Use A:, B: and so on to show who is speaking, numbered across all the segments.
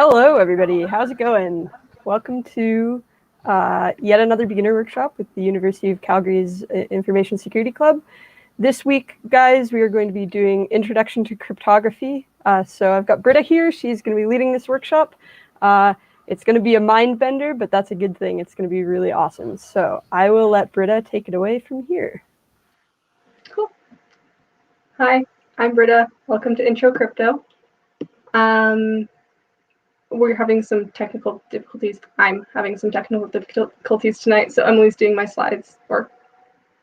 A: Hello, everybody. How's it going? Welcome to yet another beginner workshop with the University of Calgary's Information Security Club. This week, guys, we are going to be doing Introduction to Cryptography. So I've got Britta here. She's going to be leading this workshop. It's going to be a mind bender, but that's a good thing. It's going to be really awesome. So I will let Britta take it away from here.
B: Cool. Hi, I'm Britta. Welcome to Intro Crypto. We're having some technical difficulties. I'm having some technical difficulties tonight, so Emily's doing my slides, or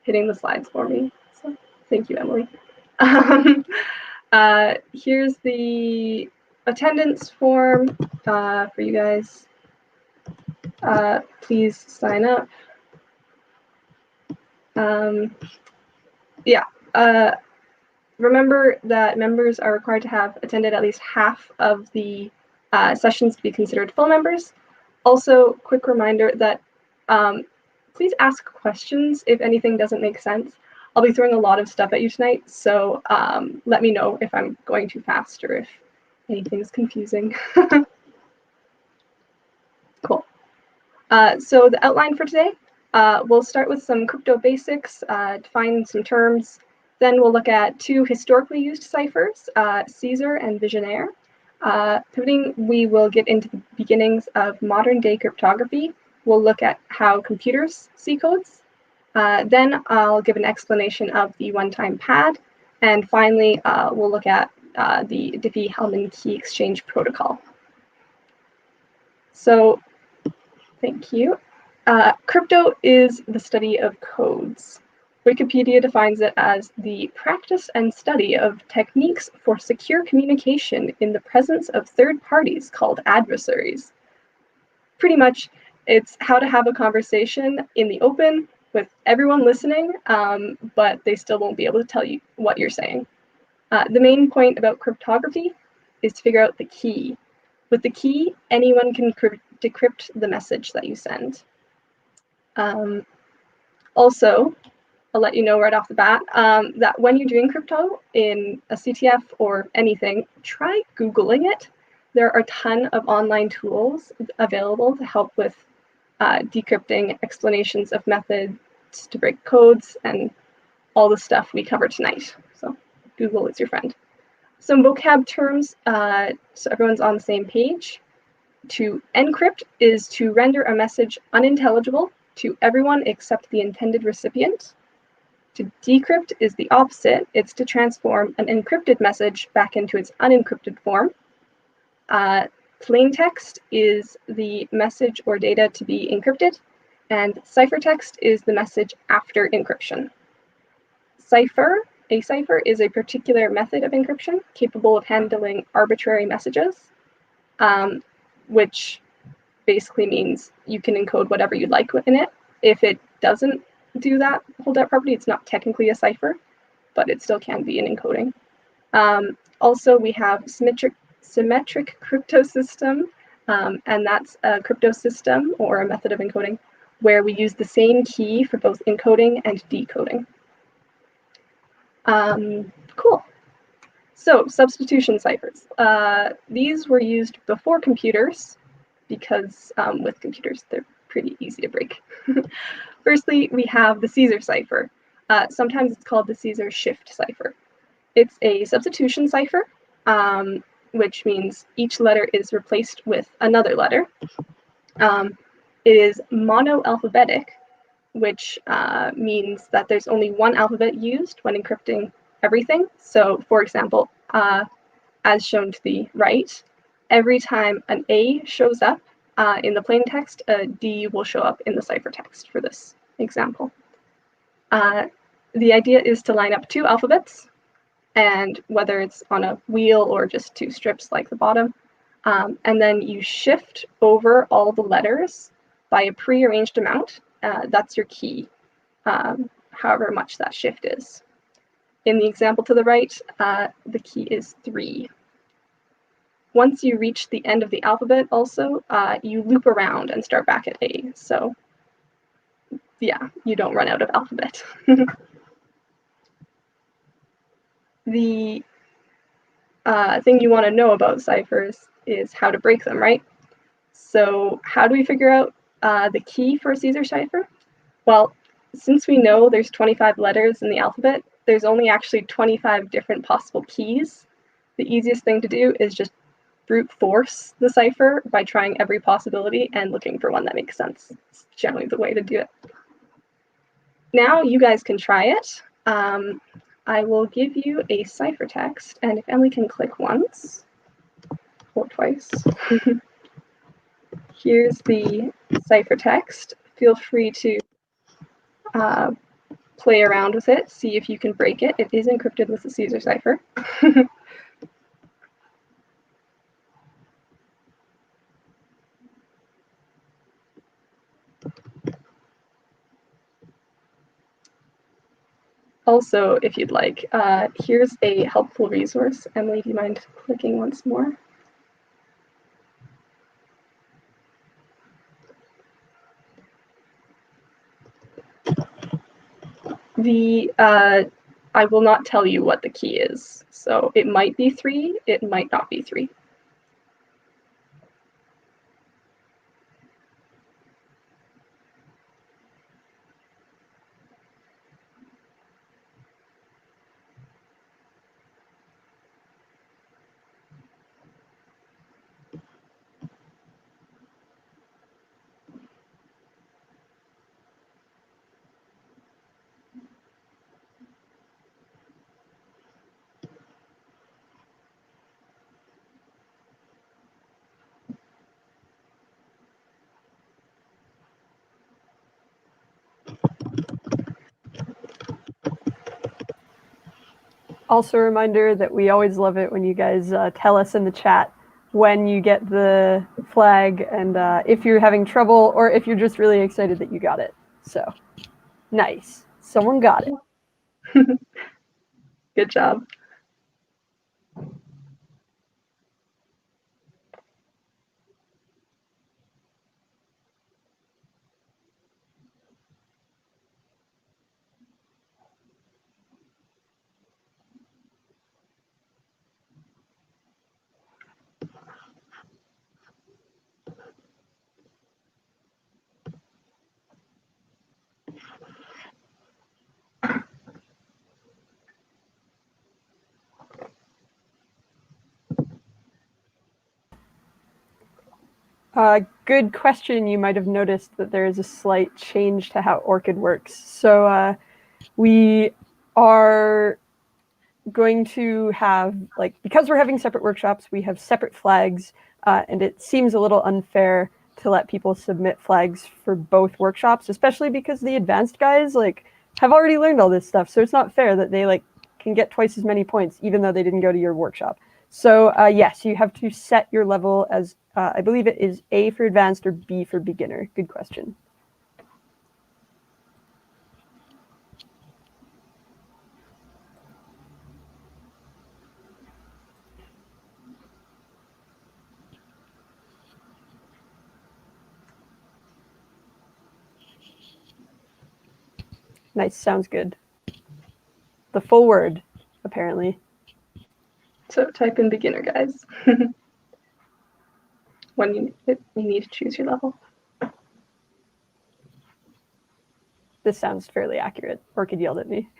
B: hitting the slides for me. So thank you, Emily. Here's the attendance form for you guys. Please sign up. Remember that members are required to have attended at least half of the sessions to be considered full members. Also, quick reminder that please ask questions if anything doesn't make sense. I'll be throwing a lot of stuff at you tonight, so let me know if I'm going too fast or if anything's confusing. Cool. So the outline for today, we'll start with some crypto basics, define some terms. Then we'll look at two historically used ciphers, Caesar and Vigenere. Pivoting, we will get into the beginnings of modern day cryptography. We'll look at how computers see codes. Then I'll give an explanation of the one-time pad. And finally, we'll look at the Diffie-Hellman key exchange protocol. So, thank you. Crypto is the study of codes. Wikipedia defines it as the practice and study of techniques for secure communication in the presence of third parties called adversaries. Pretty much, it's how to have a conversation in the open with everyone listening, but they still won't be able to tell you what you're saying. The main point about cryptography is to figure out the key. With the key, anyone can decrypt the message that you send. Also, I'll let you know right off the bat that when you're doing crypto in a CTF or anything, try Googling it. There are a ton of online tools available to help with decrypting, explanations of methods to break codes, and all the stuff we cover tonight. So Google is your friend. Some vocab terms so everyone's on the same page. To encrypt is to render a message unintelligible to everyone except the intended recipient. To decrypt is the opposite. It's to transform an encrypted message back into its unencrypted form. Plain text is the message or data to be encrypted, and ciphertext is the message after encryption. A cipher is a particular method of encryption capable of handling arbitrary messages, which basically means you can encode whatever you'd like in it. If it doesn't do that holdout property, it's not technically a cipher, but it still can be an encoding. Also, we have symmetric crypto system, and that's a crypto system or a method of encoding where we use the same key for both encoding and decoding. Cool. So, substitution ciphers. These were used before computers because with computers, they're pretty easy to break. Firstly, we have the Caesar cipher. Sometimes it's called the Caesar shift cipher. It's a substitution cipher, which means each letter is replaced with another letter. It is monoalphabetic, which means that there's only one alphabet used when encrypting everything. So, for example, as shown to the right, every time an A shows up in the plain text, a D will show up in the ciphertext for this example. The idea is to line up two alphabets, and whether it's on a wheel or just two strips like the bottom, and then you shift over all the letters by a prearranged amount. That's your key, however much that shift is. In the example to the right, the key is 3. Once you reach the end of the alphabet also, you loop around and start back at A. So yeah, you don't run out of alphabet. The thing you want to know about ciphers is how to break them, right? So how do we figure out the key for a Caesar cipher? Well, since we know there's 25 letters in the alphabet, there's only actually 25 different possible keys. The easiest thing to do is just brute force the cipher by trying every possibility and looking for one that makes sense. It's generally the way to do it. Now you guys can try it. I will give you a ciphertext, and if Emily can click once or twice. Here's the ciphertext. Feel free to play around with it, see if you can break it. It is encrypted with the Caesar cipher. Also, if you'd like, here's a helpful resource. Emily, do you mind clicking once more? I will not tell you what the key is. So it might be 3, it might not be 3.
A: Also a reminder that we always love it when you guys tell us in the chat when you get the flag and if you're having trouble or if you're just really excited that you got it. So, nice. Someone got it.
B: Good job.
A: Good question. You might have noticed that there is a slight change to how ORCID works. So we are going to have, like, because we're having separate workshops, we have separate flags, and it seems a little unfair to let people submit flags for both workshops, especially because the advanced guys, like, have already learned all this stuff. So it's not fair that they, like, can get twice as many points, even though they didn't go to your workshop. So yes, you have to set your level as, I believe it is A for advanced or B for beginner. Good question. Nice, sounds good. The full word, apparently.
B: So type in beginner, guys. When you need to choose your level.
A: This sounds fairly accurate. ORCID yelled at me.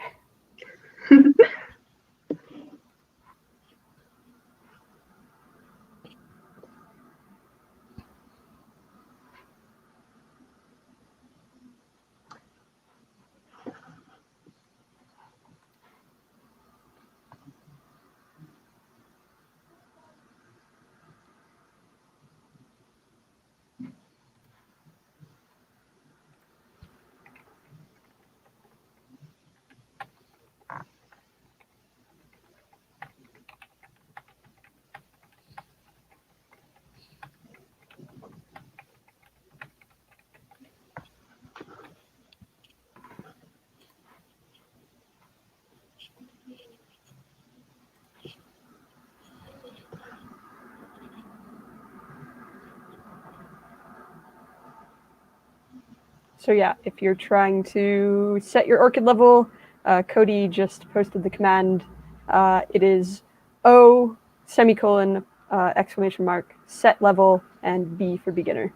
A: So yeah, if you're trying to set your ORCID level, Cody just posted the command. It is O semicolon exclamation mark, set level, and B for beginner.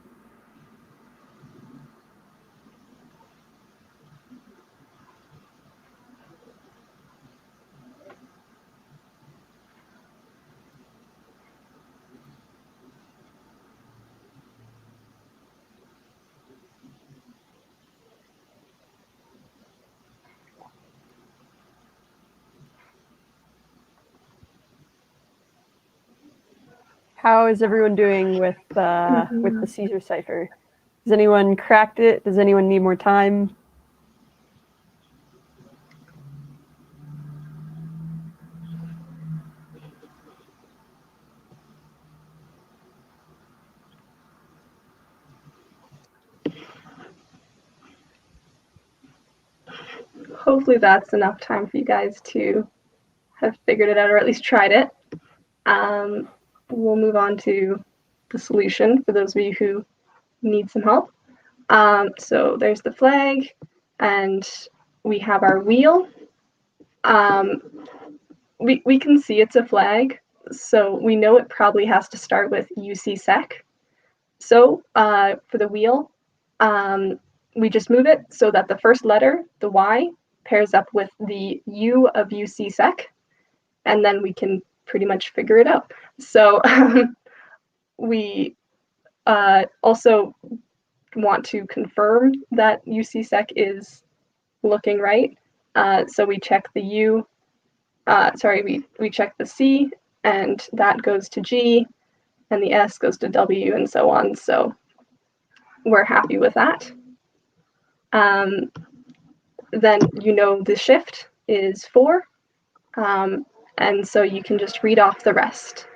A: How is everyone doing with the Caesar cipher? Has anyone cracked it? Does anyone need more time?
B: Hopefully that's enough time for you guys to have figured it out or at least tried it. We'll move on to the solution for those of you who need some help. So there's the flag, and we have our wheel. We can see it's a flag, so we know it probably has to start with UCSec. So for the wheel, we just move it so that the first letter, the Y, pairs up with the U of UCSec, and then we can pretty much figure it out. So we also want to confirm that UCSec is looking right. So we check the U, we check the C, and that goes to G, and the S goes to W, and so on. So we're happy with that. Then you know the shift is 4, and so you can just read off the rest.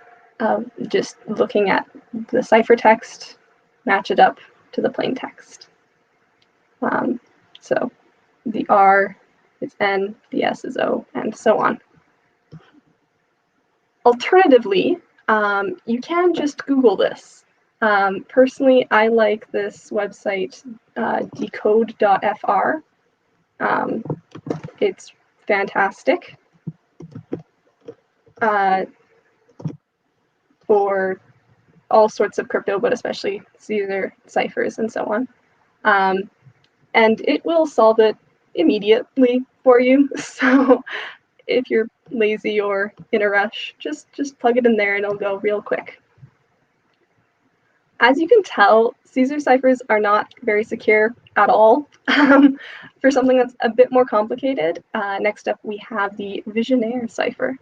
B: Just looking at the ciphertext, match it up to the plain text. So the R is N, the S is O, and so on. Alternatively, you can just Google this. Personally, I like this website, decode.fr. It's fantastic for all sorts of crypto, but especially Caesar ciphers and so on. And it will solve it immediately for you. So if you're lazy or in a rush, just plug it in there and it'll go real quick. As you can tell, Caesar ciphers are not very secure at all. For something that's a bit more complicated, next up we have the Vigenere cipher.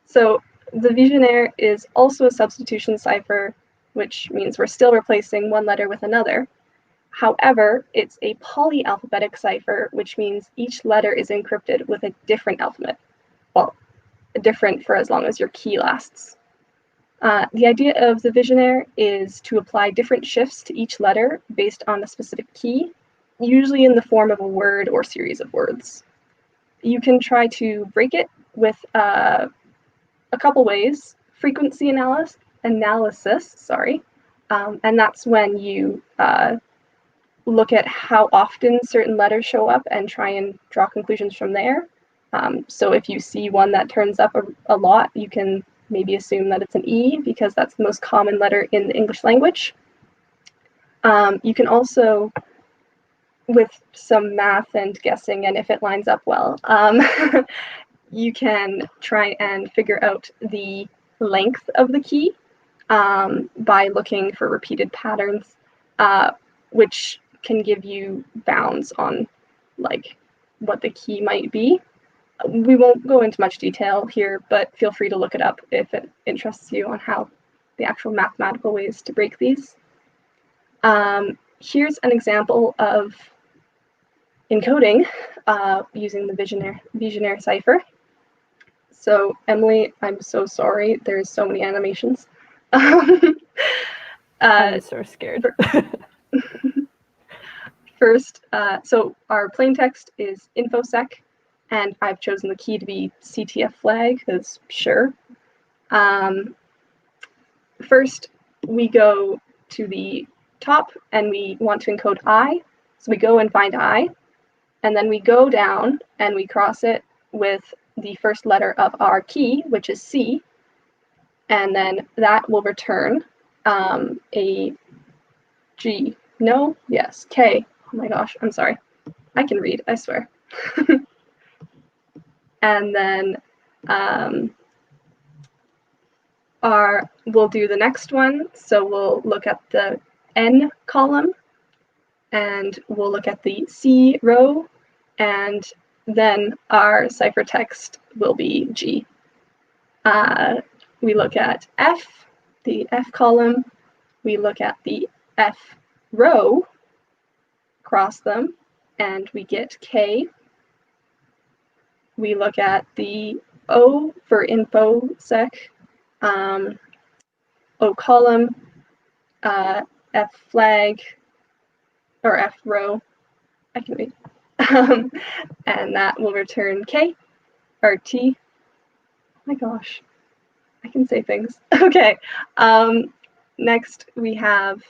B: So the Vigenere is also a substitution cipher, which means we're still replacing one letter with another. However, it's a polyalphabetic cipher, which means each letter is encrypted with a different alphabet. Well, different for as long as your key lasts. The idea of the Vigenere is to apply different shifts to each letter based on a specific key, usually in the form of a word or series of words. You can try to break it with a couple ways. Frequency analysis, and that's when you look at how often certain letters show up and try and draw conclusions from there. So if you see one that turns up a lot, you can maybe assume that it's an E because that's the most common letter in the English language. You can also, with some math and guessing, and if it lines up well, you can try and figure out the length of the key by looking for repeated patterns, which can give you bounds on like what the key might be. We won't go into much detail here, but feel free to look it up if it interests you on how the actual mathematical ways to break these. Here's an example of encoding using the Vigenere cipher. So Emily, I'm so sorry. There's so many animations.
A: I'm so scared.
B: First, so our plain text is Infosec, and I've chosen the key to be CTF flag, because sure. First, we go to the top, and we want to encode I. So we go and find I. and then we go down and we cross it with the first letter of our key, which is C, and then that will return a G. No? Yes. K. Oh my gosh, I'm sorry. I can read, I swear. And then we'll do the next one. So we'll look at the N column, and we'll look at the C row, and then our ciphertext will be G. We look at F, the F column. We look at the F row, cross them, and we get K. We look at the O for Infosec, O column, F flag, or F row, I can read, and that will return K, or T. Oh my gosh, I can say things. Okay, next we have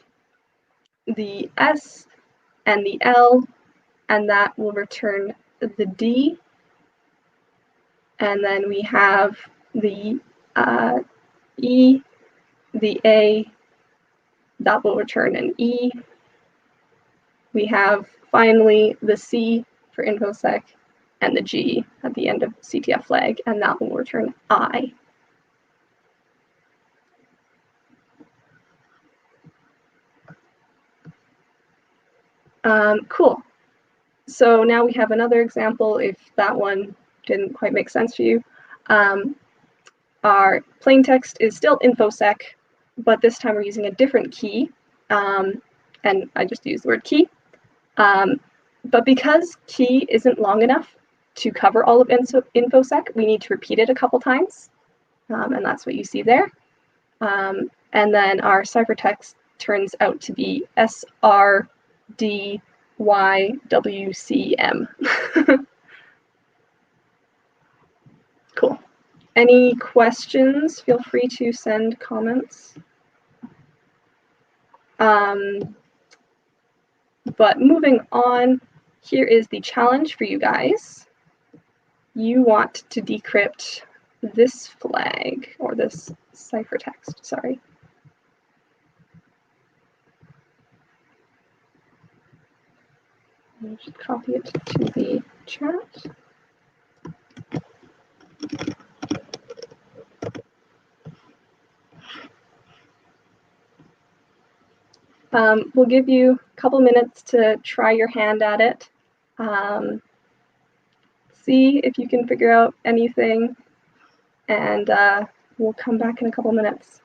B: the S and the L, and that will return the D. And then we have the E, the A, that will return an E. We have finally the C for Infosec and the G at the end of CTF flag, and that will return I. Cool. So now we have another example if that one didn't quite make sense for you. Our plain text is still Infosec, but this time we're using a different key, and I just used the word key. But because key isn't long enough to cover all of Infosec, we need to repeat it a couple times, and that's what you see there. And then our ciphertext turns out to be SRDYWCM. Cool. Any questions? Feel free to send comments. But moving on, here is the challenge for you guys. You want to decrypt this flag, or this ciphertext, sorry. I'll just copy it to the chat. We'll give you a couple minutes to try your hand at it. See if you can figure out anything, and we'll come back in a couple minutes.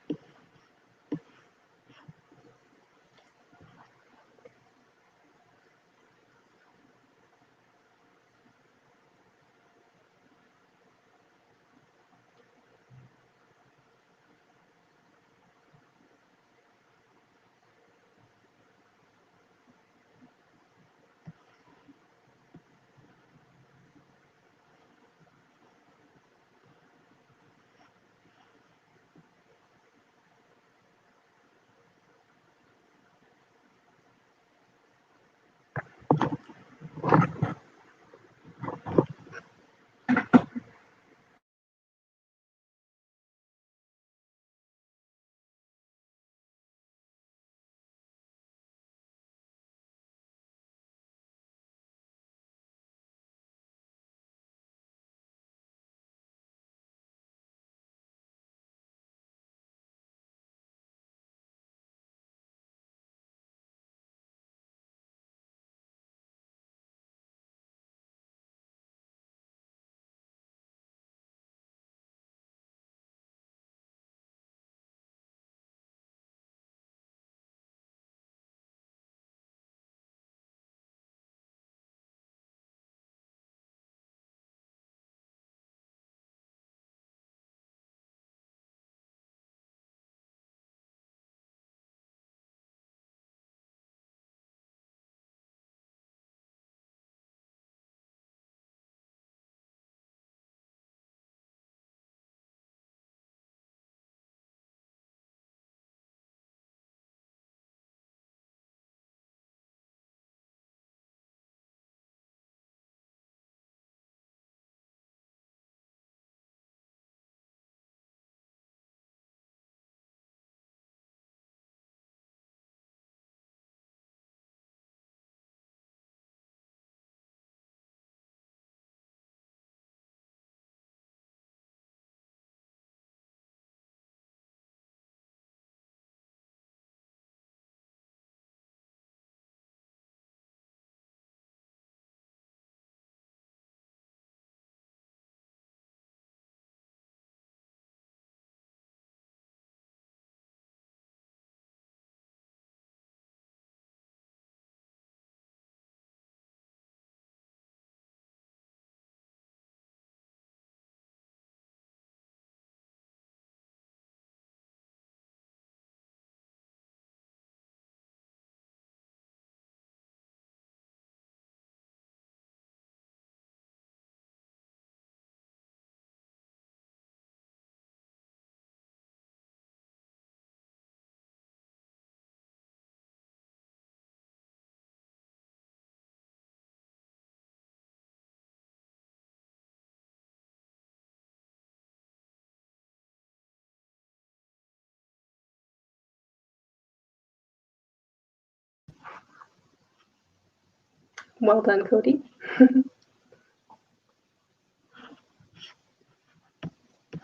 B: Well done, Cody.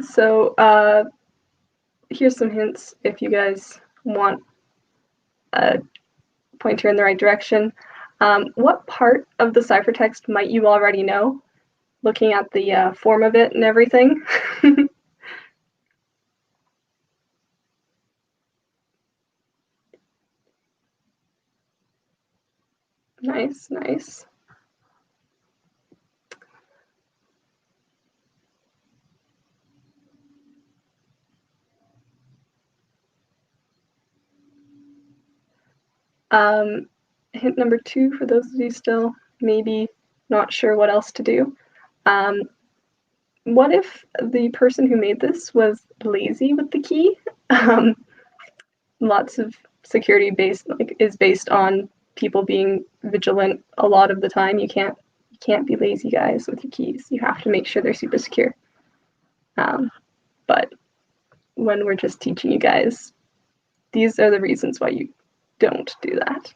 B: So here's some hints if you guys want a pointer in the right direction. What part of the ciphertext might you already know, looking at the form of it and everything? Nice, nice. Hint number 2, for those of you still maybe not sure what else to do. What if the person who made this was lazy with the key? Lots of security is based on people being vigilant a lot of the time. You can't be lazy, guys, with your keys. You have to make sure they're super secure. But when we're just teaching you guys, these are the reasons why you don't do that.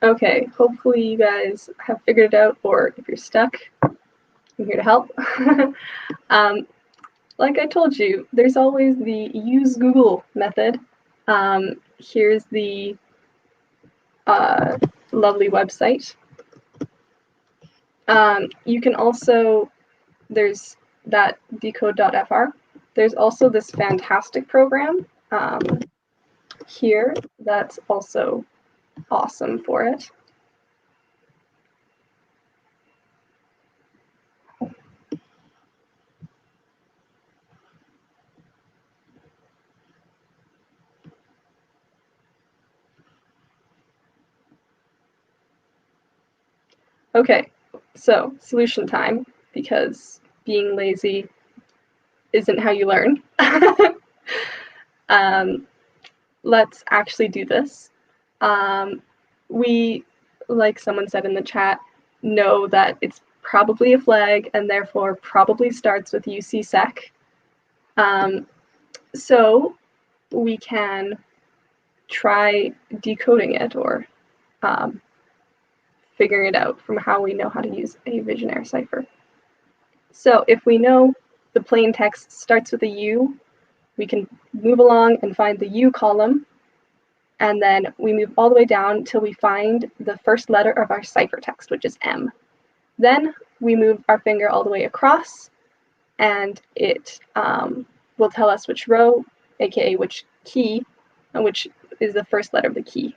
B: Okay, hopefully you guys have figured it out, or if you're stuck, I'm here to help. Like I told you, there's always the use Google method. Here's the lovely website. You can also, there's that decode.fr. There's also this fantastic program here that's also awesome for it. Okay, so solution time, because being lazy isn't how you learn. Let's actually do this. We, like someone said in the chat, know that it's probably a flag and therefore probably starts with UCSec. So we can try decoding it or figuring it out from how we know how to use a Vigenere cipher. So if we know the plain text starts with a U, we can move along and find the U column, and then we move all the way down till we find the first letter of our ciphertext, which is M. Then we move our finger all the way across, and it will tell us which row, aka which key, and which is the first letter of the key.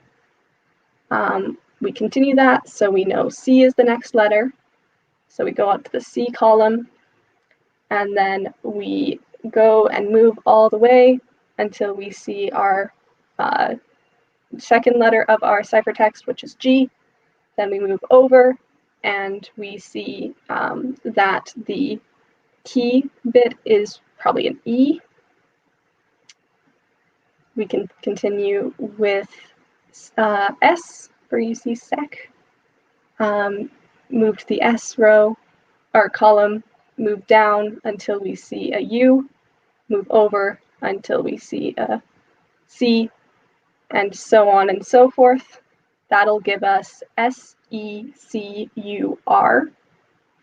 B: We continue that, so we know C is the next letter, So we go out to the C column, and then we go and move all the way until we see our second letter of our ciphertext, which is G. Then we move over, and we see that the key bit is probably an E. We can continue with S for UCSec. Move to the S row, or column, move down until we see a U, move over until we see a C, and so on and so forth. That'll give us SECUR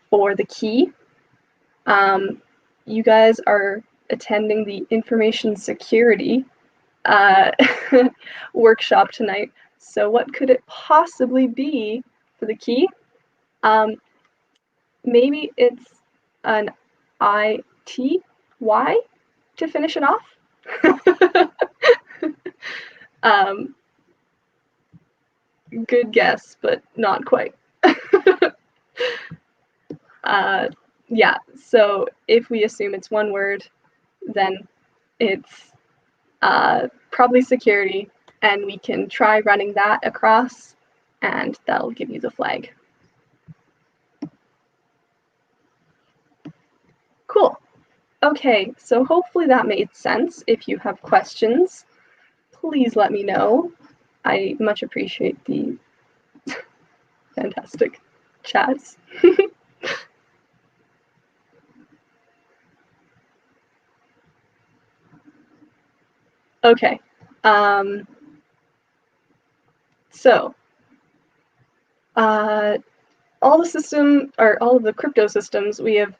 B: for the key. You guys are attending the information security workshop tonight. So what could it possibly be for the key? Maybe it's an ITY to finish it off. Good guess, but not quite. Yeah, so if we assume it's one word, then it's probably security, and we can try running that across, and that'll give you the flag. Cool. Okay, so hopefully that made sense. If you have questions, please let me know. I much appreciate the fantastic chats. Okay, so all of the crypto systems we have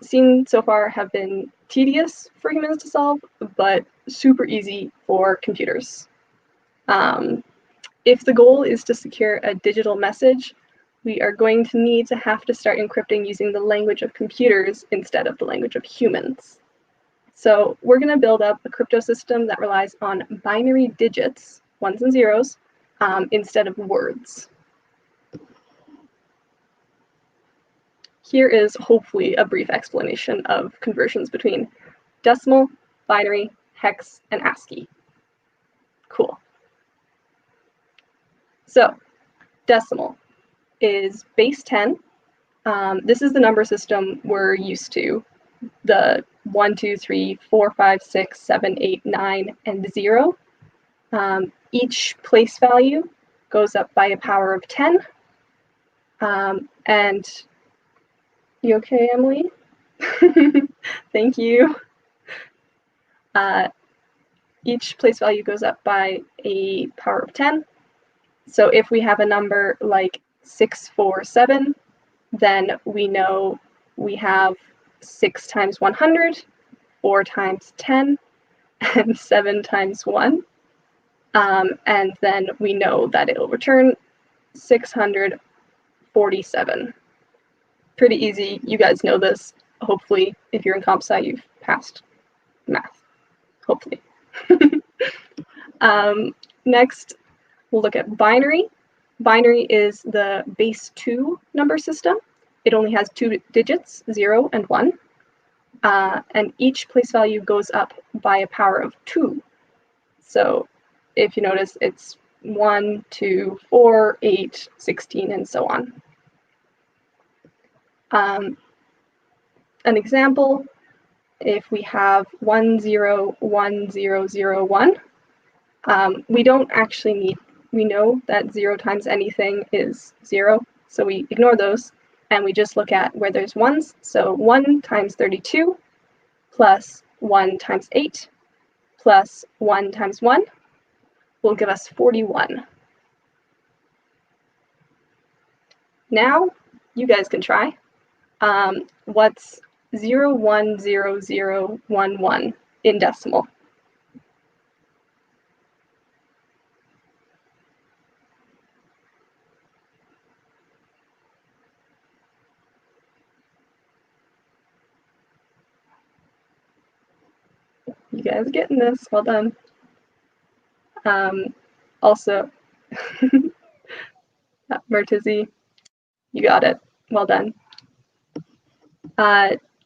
B: seen so far have been tedious for humans to solve, but super easy for computers. If the goal is to secure a digital message, we are going to have to start encrypting using the language of computers instead of the language of humans. So we're going to build up a crypto system that relies on binary digits, ones and zeros, instead of words. Here is hopefully a brief explanation of conversions between decimal, binary, hex, and ASCII. Cool. So decimal is base 10. This is the number system we're used to. The 1, 2, 3, 4, 5, 6, 7, 8, 9, and 0. Each place value goes up by a power of 10. And you okay, Emily? Thank you. Each place value goes up by a power of 10. So if we have a number like 647, then we know we have 6 times 100, 4 times 10, and 7 times 1. And then we know that it'll return 647. Pretty easy. You guys know this. Hopefully, if you're in comp sci, you've passed math. Hopefully. Next, we'll look at binary. Binary is the base 2 number system. It only has 2 digits, 0 and 1. And each place value goes up by a power of 2. So if you notice, it's 1, 2, 4, 8, 16, and so on. An example, if we have 101001, we don't actually need, we know that 0 times anything is 0, so we ignore those, and we just look at where there's ones. So 1 times 32 plus 1 times 8 plus 1 times 1 will give us 41. Now, you guys can try. What's 010011 in decimal? You guys are getting this. Well done. Also, Mertizi, you got it. Well done.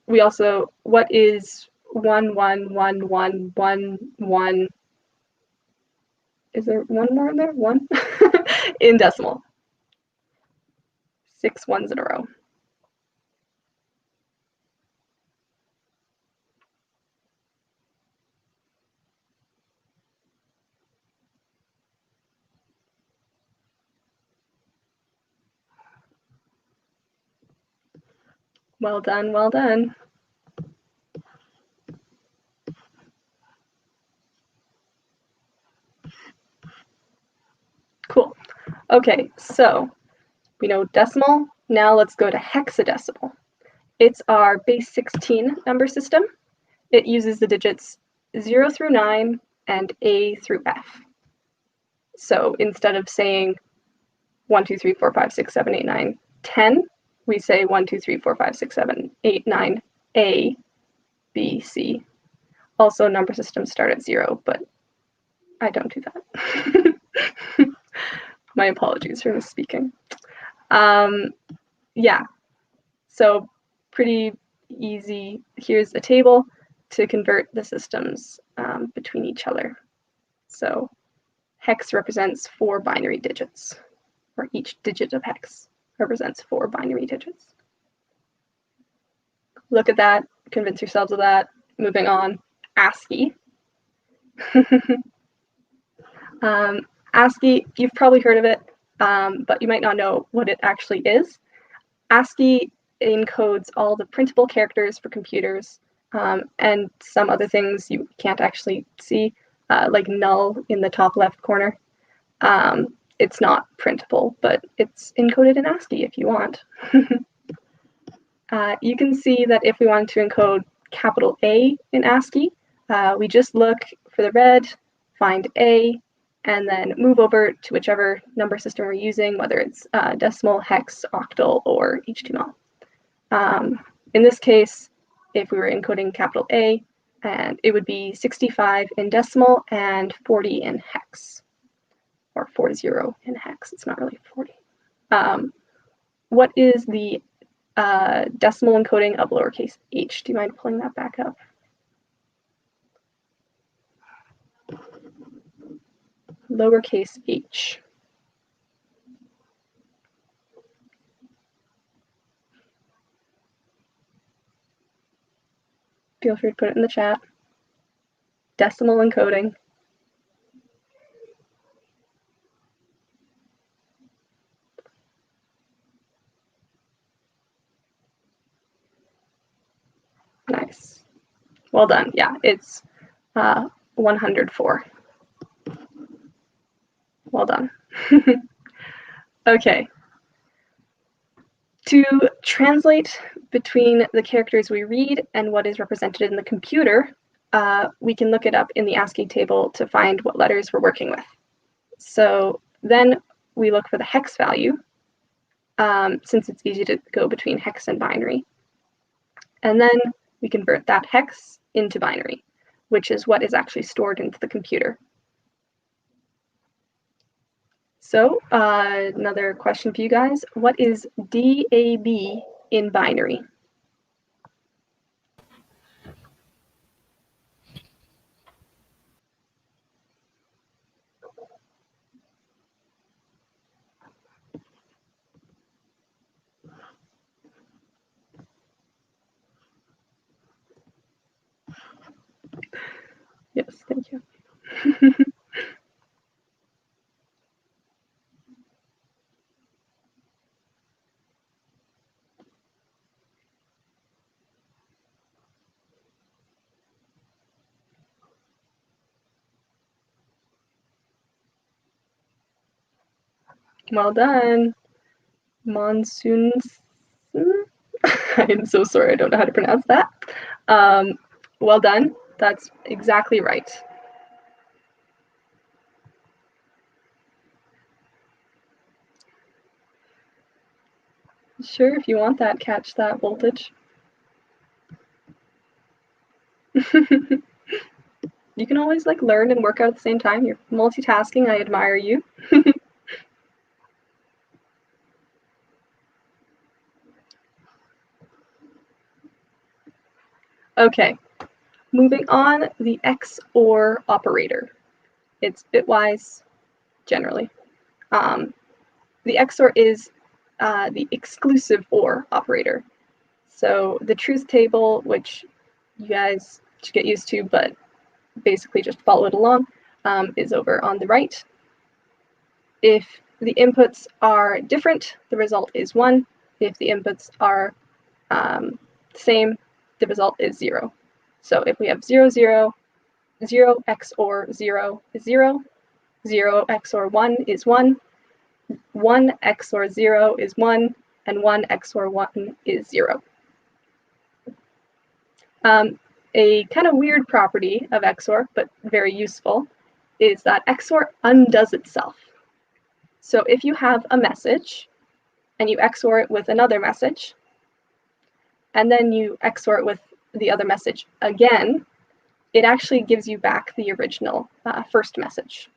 B: We also, what is 1111111? Is there one more in there? One? In decimal. 6 ones in a row. Well done, well done. Cool. Okay, so we know decimal. Now let's go to hexadecimal. It's our base 16 number system. It uses the digits 0 through 9 and A through F. So instead of saying 1, 2, 3, 4, 5, 6, 7, 8, 9, 10, we say 1, 2, 3, 4, 5, 6, 7, 8, 9, A, B, C. Also, number systems start at 0, but I don't do that. My apologies for misspeaking. Yeah, so pretty easy. Here's a table to convert the systems between each other. So hex represents 4 binary digits, or each digit of hex represents 4 binary digits. Look at that, convince yourselves of that. Moving on, ASCII. ASCII, you've probably heard of it, but you might not know what it actually is. ASCII encodes all the printable characters for computers and some other things you can't actually see, like null in the top left corner. It's not printable, but it's encoded in ASCII if you want. You can see that if we wanted to encode capital A in ASCII, we just look for the red, find A, and then move over to whichever number system we're using, whether it's decimal, hex, octal, or HTML. In this case, if we were encoding capital A, and it would be 65 in decimal and 40 in hex, or 40 in hex. It's not really 40. What is the decimal encoding of lowercase h? Do you mind pulling that back up? Lowercase h. Feel free to put it in the chat. Decimal encoding. Nice. Well done. Yeah, it's 104. Well done. Okay. To translate between the characters we read and what is represented in the computer, we can look it up in the ASCII table to find what letters we're working with. So then we look for the hex value, since it's easy to go between hex and binary. And then we convert that hex into binary, which is what is actually stored into the computer. So another question for you guys. What is DAB in binary? Yes, thank you. Well done. Monsoons. I am so sorry, I don't know how to pronounce that. Well done. That's exactly right. Sure, if you want that, catch that voltage. You can always like learn and work out at the same time. You're multitasking. I admire you. Okay, moving on, the XOR operator. It's bitwise, generally. The XOR is the exclusive OR operator. So the truth table, which you guys should get used to, but basically just follow it along, is over on the right. If the inputs are different, the result is 1. If the inputs are same, the result is 0. So if we have 0, 0, 0 XOR 0 is 0, 0 XOR 1 is 1, 1 XOR 0 is 1, and 1 XOR 1 is 0. A kind of weird property of XOR, but very useful, is that XOR undoes itself. So if you have a message, and you XOR it with another message, and then you XOR it with the other message again, it actually gives you back the original first message.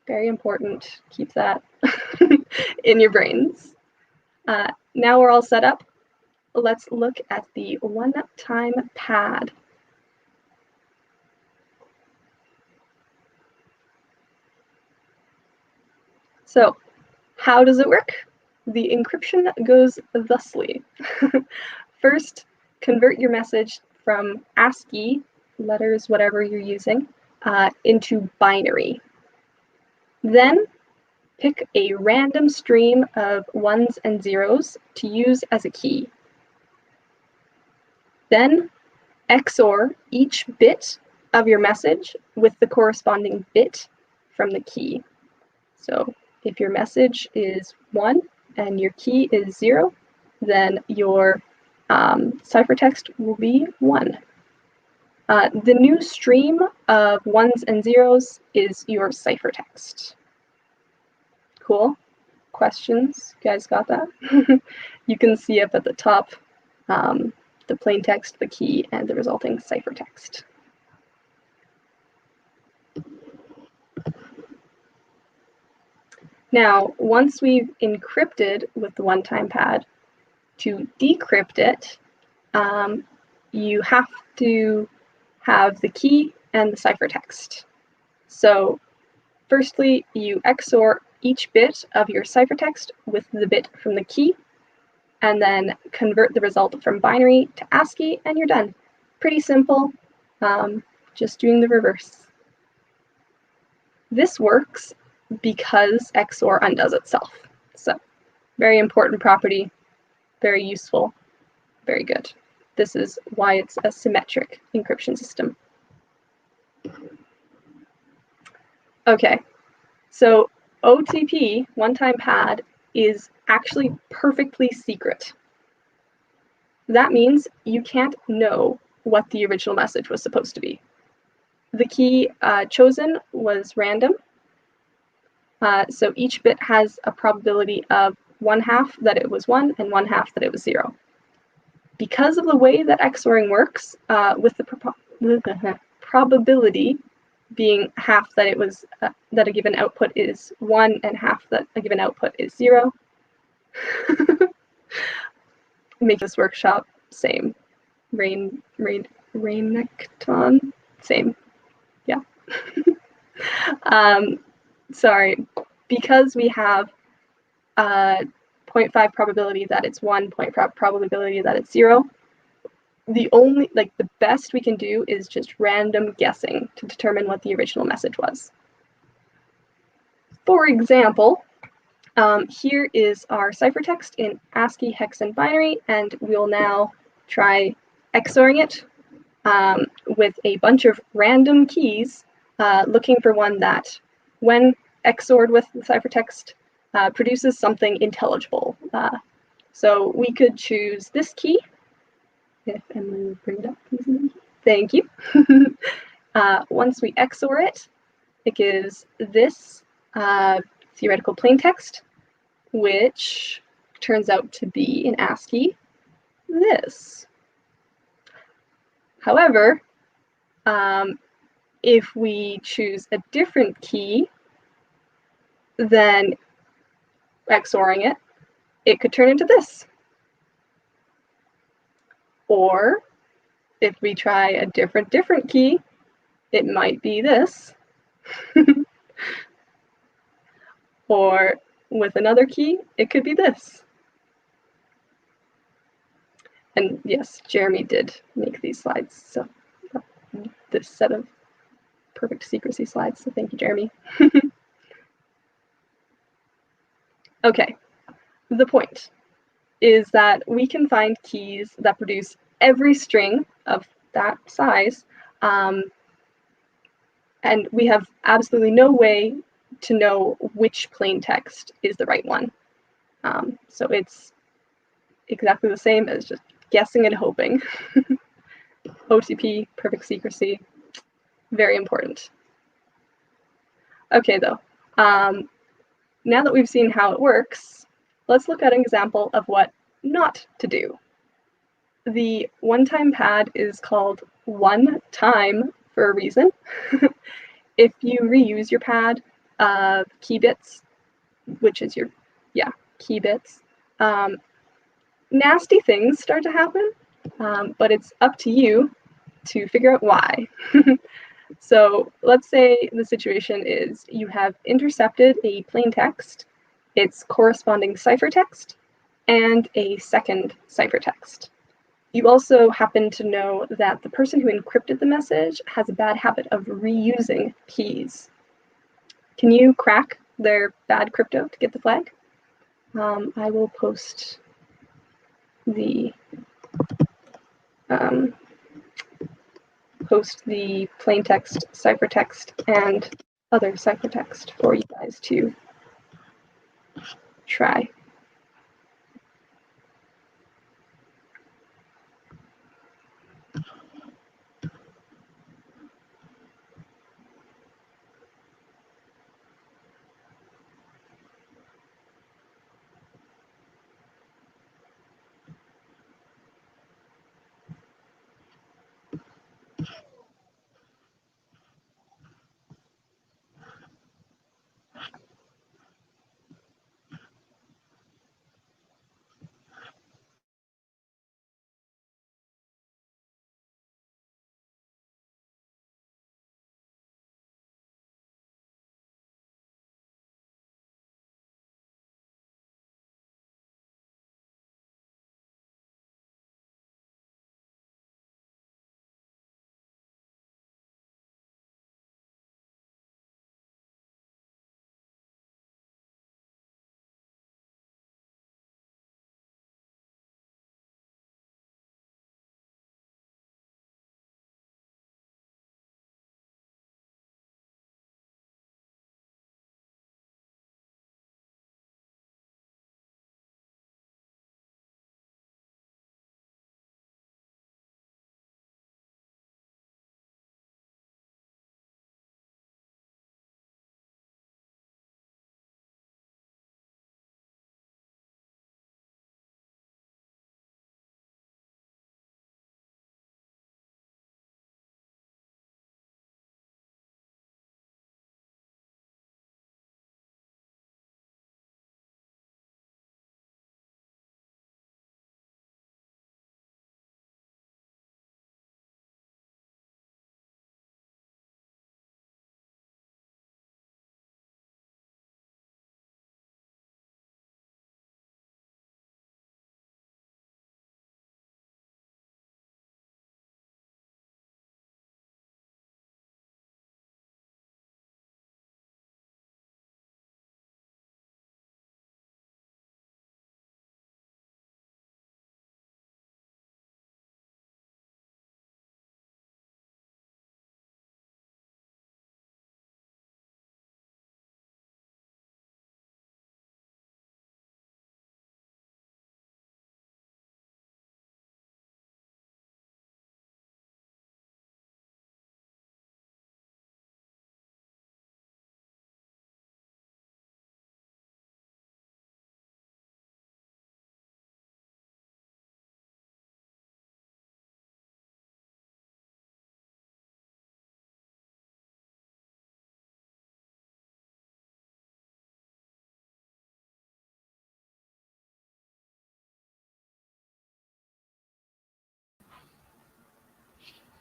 B: Very important. Keep that in your brains. Now we're all set up. Let's look at the one-time pad. So how does it work? The encryption goes thusly. First, convert your message from ASCII, letters, whatever you're using, into binary. Then pick a random stream of 1s and 0s to use as a key. Then XOR each bit of your message with the corresponding bit from the key. So if your message is 1 and your key is 0, then your ciphertext will be 1. The new stream of 1s and 0s is your ciphertext. Cool? Questions? You guys got that? You can see up at the top the plain text, the key, and the resulting ciphertext. Now, once we've encrypted with the one-time pad, to decrypt it, you have to have the key and the ciphertext. So firstly, you XOR each bit of your ciphertext with the bit from the key, and then convert the result from binary to ASCII, and you're done. Pretty simple, just doing the reverse. This works because XOR undoes itself. So very important property, very useful, very good. This is why it's a symmetric encryption system. Okay, so OTP, one-time pad, is actually perfectly secret. That means you can't know what the original message was supposed to be. The key chosen was random. So each bit has a probability of 1/2 that it was 1 and 1/2 that it was 0. Because of the way that XORing works, with the probability being half that it was that a given output is 1 and half that a given output is 0. Make this workshop same. Rainecton, same. Yeah. Sorry, because we have 0.5 probability that it's 1, 0.5 probability that it's 0. The best we can do is just random guessing to determine what the original message was. For example, here is our ciphertext in ASCII, hex, and binary, and we'll now try XORing it with a bunch of random keys, looking for one that, when XORed with the ciphertext, produces something intelligible. So we could choose this key. If Emily would bring it up, please. Thank you. Once we XOR it, it gives this theoretical plaintext, which turns out to be in ASCII this. However, if we choose a different key, then XORing it, it could turn into this. Or If we try a different key, it might be this. Or with another key, it could be this. And yes, Jeremy did make these slides, so this set of perfect secrecy slides, so thank you, Jeremy. Okay, the point is that we can find keys that produce every string of that size, and we have absolutely no way to know which plain text is the right one. So it's exactly the same as just guessing and hoping. OTP, perfect secrecy, very important. Okay, though, now that we've seen how it works, let's look at an example of what not to do. The one-time pad is called one time for a reason. If you reuse your pad key bits, which is your, key bits, nasty things start to happen, but it's up to you to figure out why. So let's say the situation is you have intercepted a plain text, its corresponding ciphertext, and a second ciphertext. You also happen to know that the person who encrypted the message has a bad habit of reusing keys. Can you crack their bad crypto to get the flag? I will post the plain text, ciphertext, and other ciphertext for you guys to try.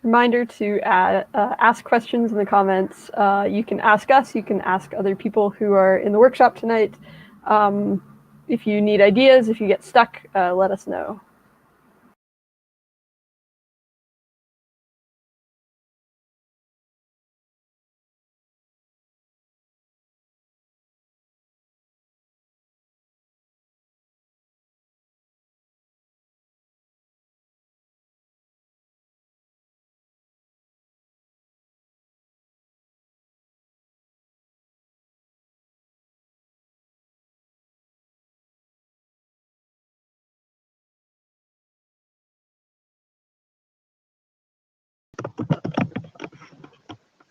A: Reminder to ask questions in the comments. You can ask us, you can ask other people who are in the workshop tonight. If you need ideas, if you get stuck, let us know.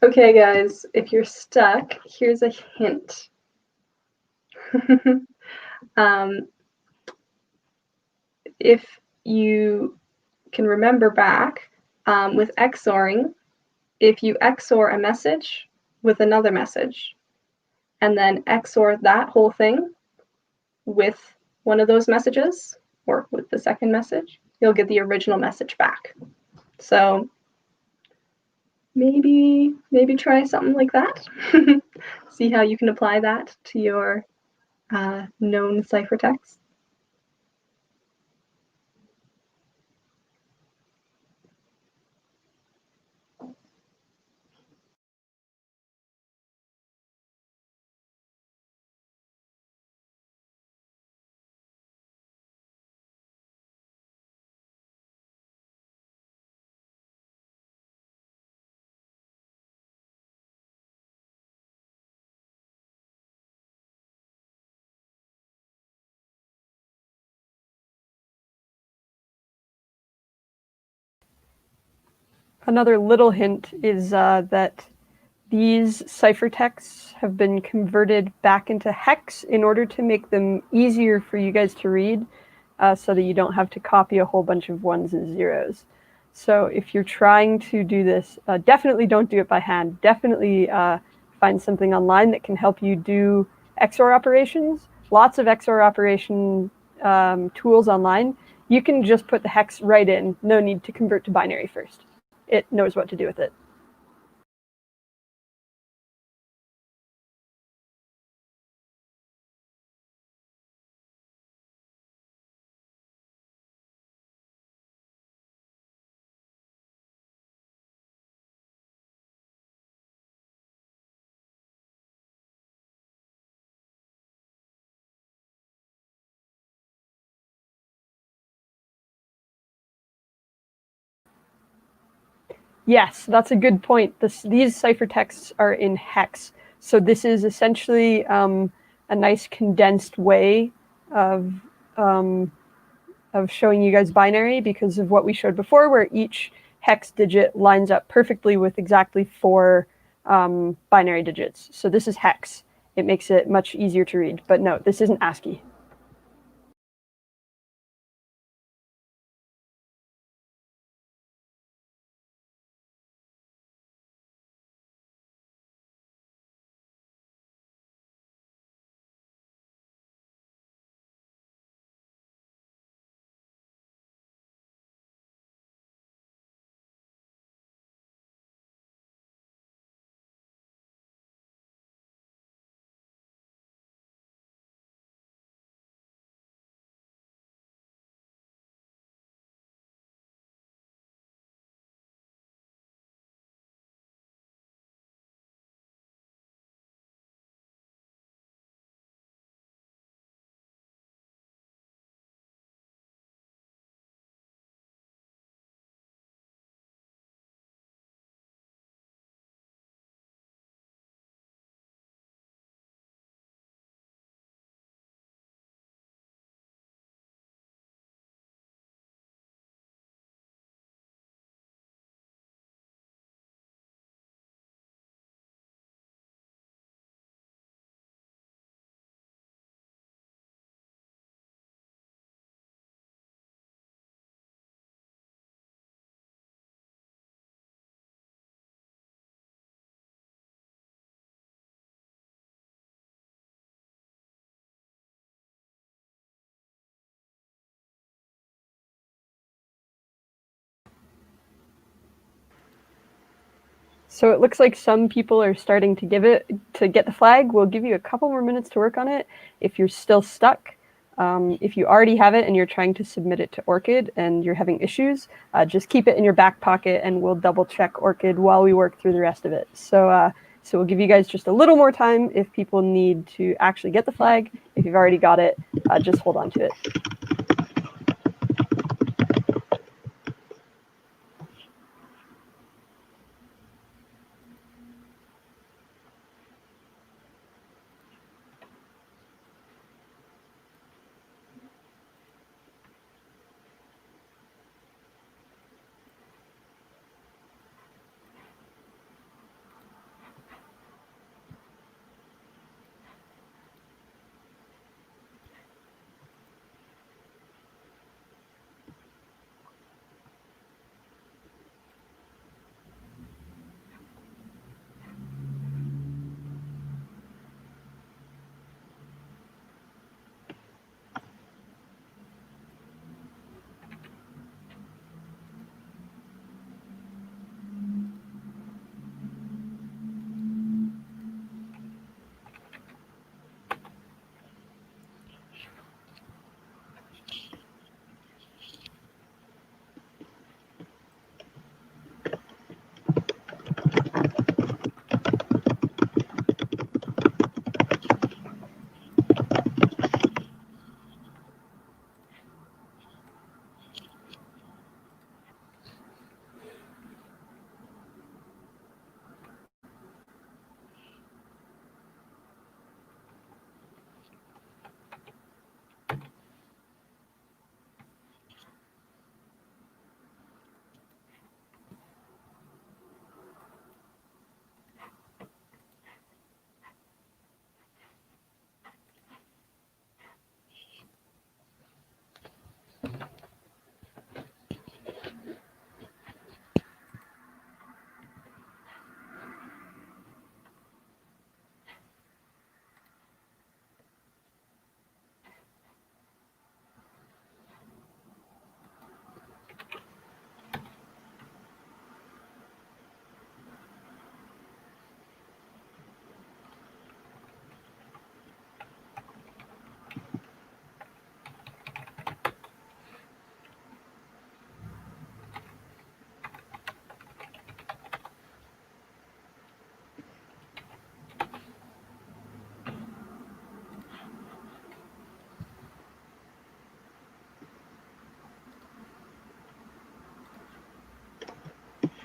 B: Okay, guys, if you're stuck, here's a hint. If you can remember back, with XORing, if you XOR a message with another message, and then XOR that whole thing with one of those messages, or with the second message, you'll get the original message back. So maybe try something like that. See how you can apply that to your known ciphertext.
A: Another little hint is that these ciphertexts have been converted back into hex in order to make them easier for you guys to read, so that you don't have to copy a whole bunch of ones and zeros. So if you're trying to do this, definitely don't do it by hand. Definitely find something online that can help you do XOR operations. Lots of XOR operation tools online. You can just put the hex right in. No need to convert to binary first. It knows what to do with it. Yes, that's a good point. These ciphertexts are in hex. So this is essentially a nice condensed way of showing you guys binary because of what we showed before, where each hex digit lines up perfectly with exactly 4 binary digits. So this is hex. It makes it much easier to read. But no, this isn't ASCII. So it looks like some people are starting to get the flag. We'll give you a couple more minutes to work on it. If you're still stuck, if you already have it and you're trying to submit it to Orchid and you're having issues, just keep it in your back pocket and we'll double check Orchid while we work through the rest of it. So we'll give you guys just a little more time if people need to actually get the flag. If you've already got it, just hold on to it.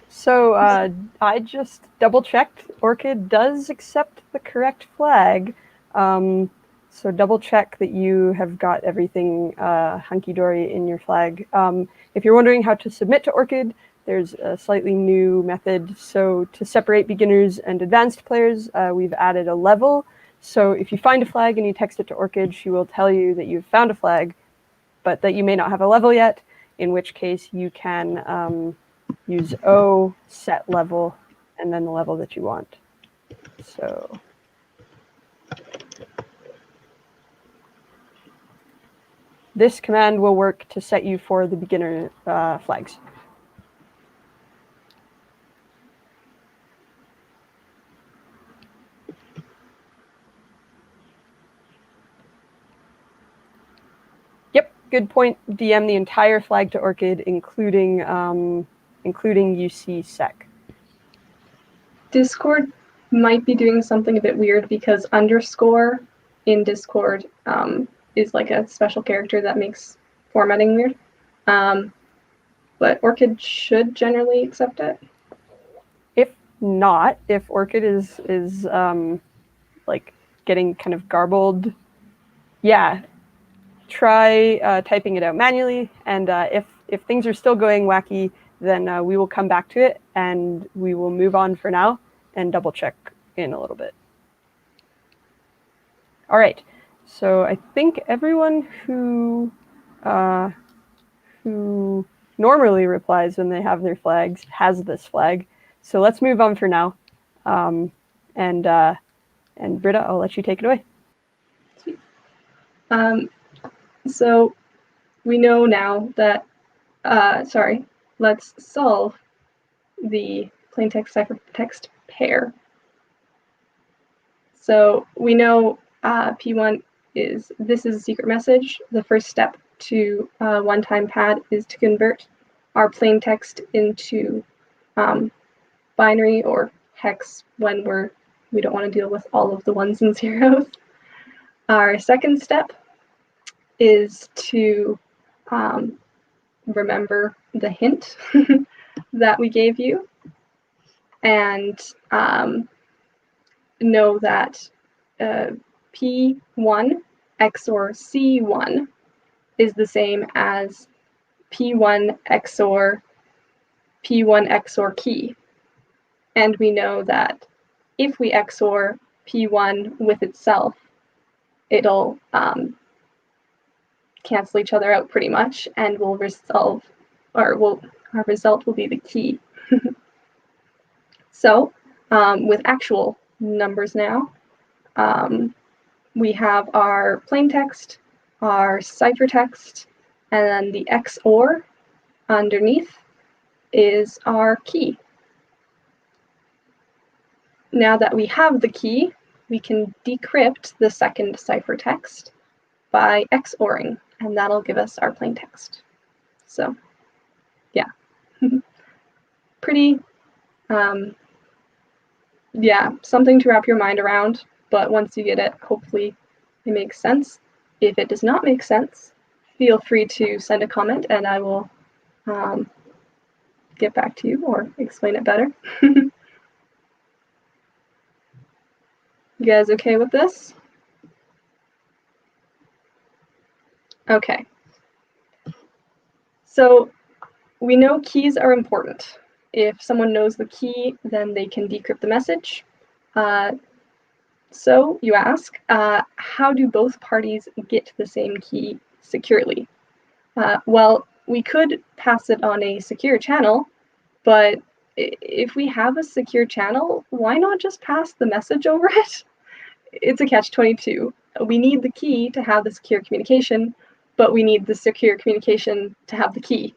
A: So I just double checked. Orchid does accept the correct flag. So double check that you have got everything hunky-dory in your flag. If you're wondering how to submit to Orchid, there's a slightly new method. So to separate beginners and advanced players, we've added a level. So if you find a flag and you text it to Orchid, she will tell you that you've found a flag, but that you may not have a level yet, in which case you can use O, set level, and then the level that you want. So this command will work to set you for the beginner flags. Yep, good point. DM the entire flag to Orchid, including UCSec.
B: Discord might be doing something a bit weird because underscore in Discord is like a special character that makes formatting weird. But Orchid should generally accept it.
A: If not, if Orchid is like getting kind of garbled, yeah, try typing it out manually. And if things are still going wacky, then we will come back to it and we will move on for now and double check in a little bit. All right. So I think everyone who normally replies when they have their flags has this flag. So let's move on for now. And Britta, I'll let you take it away.
B: Sweet. So we know now that, let's solve the plaintext ciphertext pair. So we know P1 this is a secret message. The first step to one-time pad is to convert our plaintext into binary or hex when we don't want to deal with all of the ones and zeros. Our second step is to remember the hint that we gave you and know that P1 XOR C1 is the same as P1 XOR P1 XOR key. And we know that if we XOR P1 with itself, it'll cancel each other out pretty much, and our result will be the key. So with actual numbers now, we have our plaintext, our ciphertext, and then the XOR underneath is our key. Now that we have the key, we can decrypt the second ciphertext by XORing, and that'll give us our plaintext. So, yeah, pretty, yeah, something to wrap your mind around, but once you get it, hopefully it makes sense. If it does not make sense, feel free to send a comment and I will get back to you or explain it better. You guys okay with this? Okay. So we know keys are important. If someone knows the key, then they can decrypt the message. So you ask, how do both parties get the same key securely? Well, we could pass it on a secure channel, but if we have a secure channel, why not just pass the message over it? It's a catch-22. We need the key to have the secure communication, but we need the secure communication to have the key.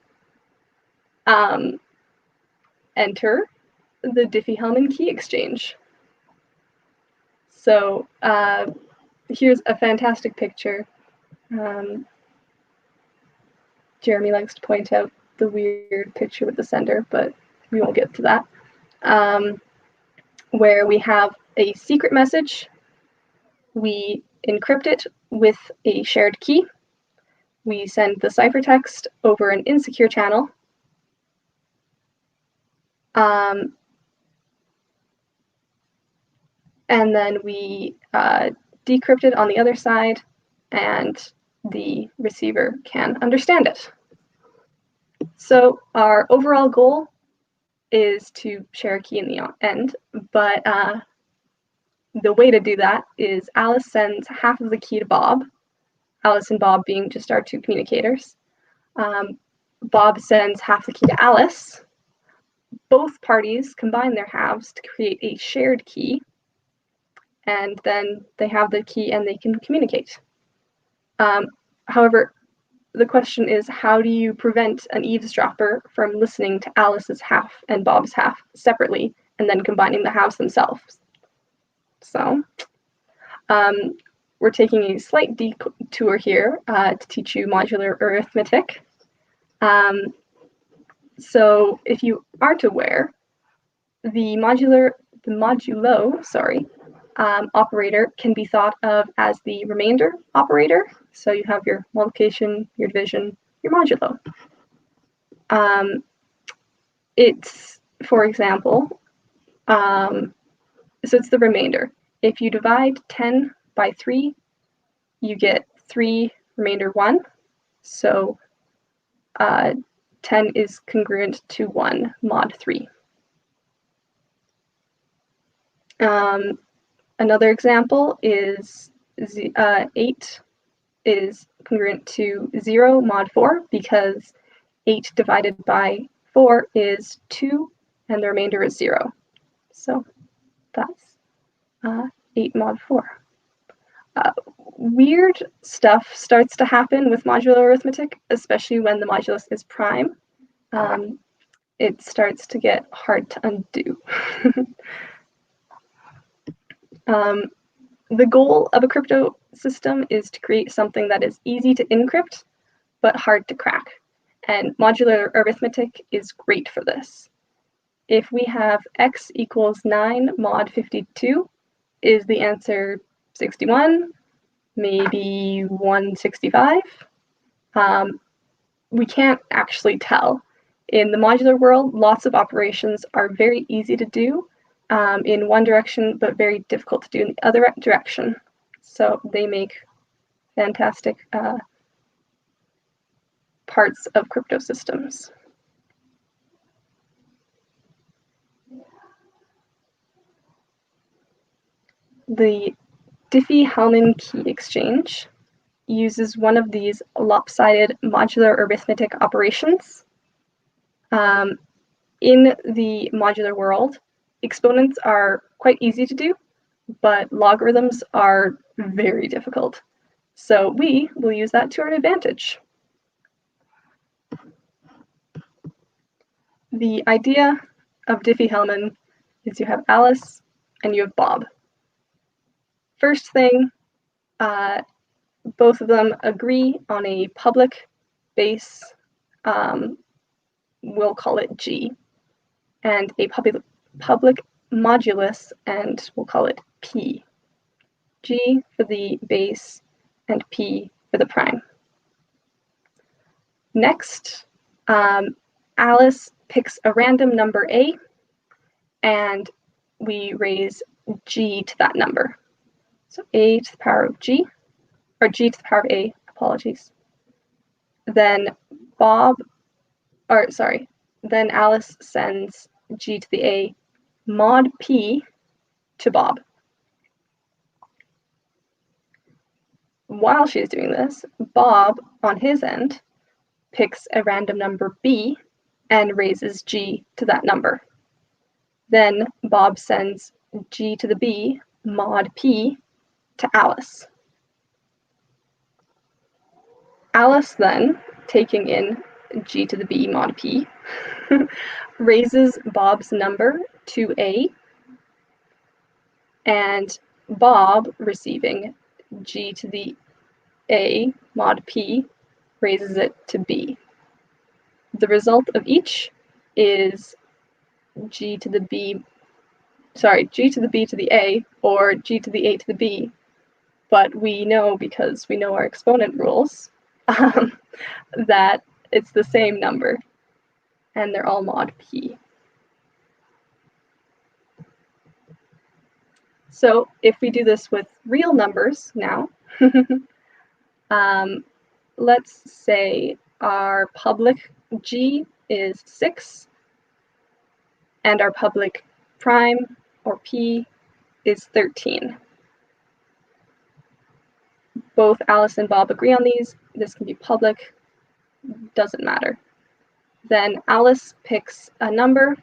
B: Enter the Diffie-Hellman key exchange. So here's a fantastic picture. Jeremy likes to point out the weird picture with the sender, but we won't get to that. Where we have a secret message, we encrypt it with a shared key. We send the ciphertext over an insecure channel. And then we decrypt it on the other side, and the receiver can understand it. So our overall goal is to share a key in the end, but the way to do that is Alice sends half of the key to Bob, Alice and Bob being just our two communicators. Bob sends half the key to Alice. Both parties combine their halves to create a shared key, and then they have the key and they can communicate. However, the question is, how do you prevent an eavesdropper from listening to Alice's half and Bob's half separately and then combining the halves themselves? So we're taking a slight detour here to teach you modular arithmetic. So if you aren't aware, the modulo operator can be thought of as the remainder operator. So you have your multiplication, your division, your modulo. It's, for example, so it's the remainder. If you divide 10 by 3, you get 3 remainder 1. So 10 is congruent to 1 mod 3. Another example is 8 is congruent to 0 mod 4 because 8 divided by 4 is 2 and the remainder is 0. So that's 8 mod 4. Weird stuff starts to happen with modular arithmetic, especially when the modulus is prime. it starts to get hard to undo. The goal of a crypto system is to create something that is easy to encrypt, but hard to crack. And modular arithmetic is great for this. If we have x equals 9 mod 52, is the answer 61? Maybe 165? We can't actually tell. In the modular world, lots of operations are very easy to do in one direction, but very difficult to do in the other direction. So they make fantastic parts of crypto systems. The Diffie-Hellman key exchange uses one of these lopsided modular arithmetic operations. In the modular world, exponents are quite easy to do, but logarithms are very difficult. So we will use that to our advantage. The idea of Diffie-Hellman is you have Alice and you have Bob. First thing, both of them agree on a public base, we'll call it G, and a public modulus, and we'll call it P. G for the base and P for the prime. Next, Alice picks a random number A, and we raise G to that number. So A to the power of G, or G to the power of A, apologies. Then then Alice sends G to the A mod P to Bob. While she's doing this, Bob, on his end, picks a random number B and raises G to that number. Then Bob sends G to the B mod P to Alice. Alice then, taking in G to the B mod P, raises Bob's number to A, and Bob, receiving G to the A mod P, raises it to B. The result of each is G to the B to the A, or G to the A to the B, but we know, because we know our exponent rules, that it's the same number, and they're all mod P. So if we do this with real numbers now, let's say our public G is 6, and our public prime, or P, is 13. Both Alice and Bob agree on these. This can be public, doesn't matter. Then Alice picks a number,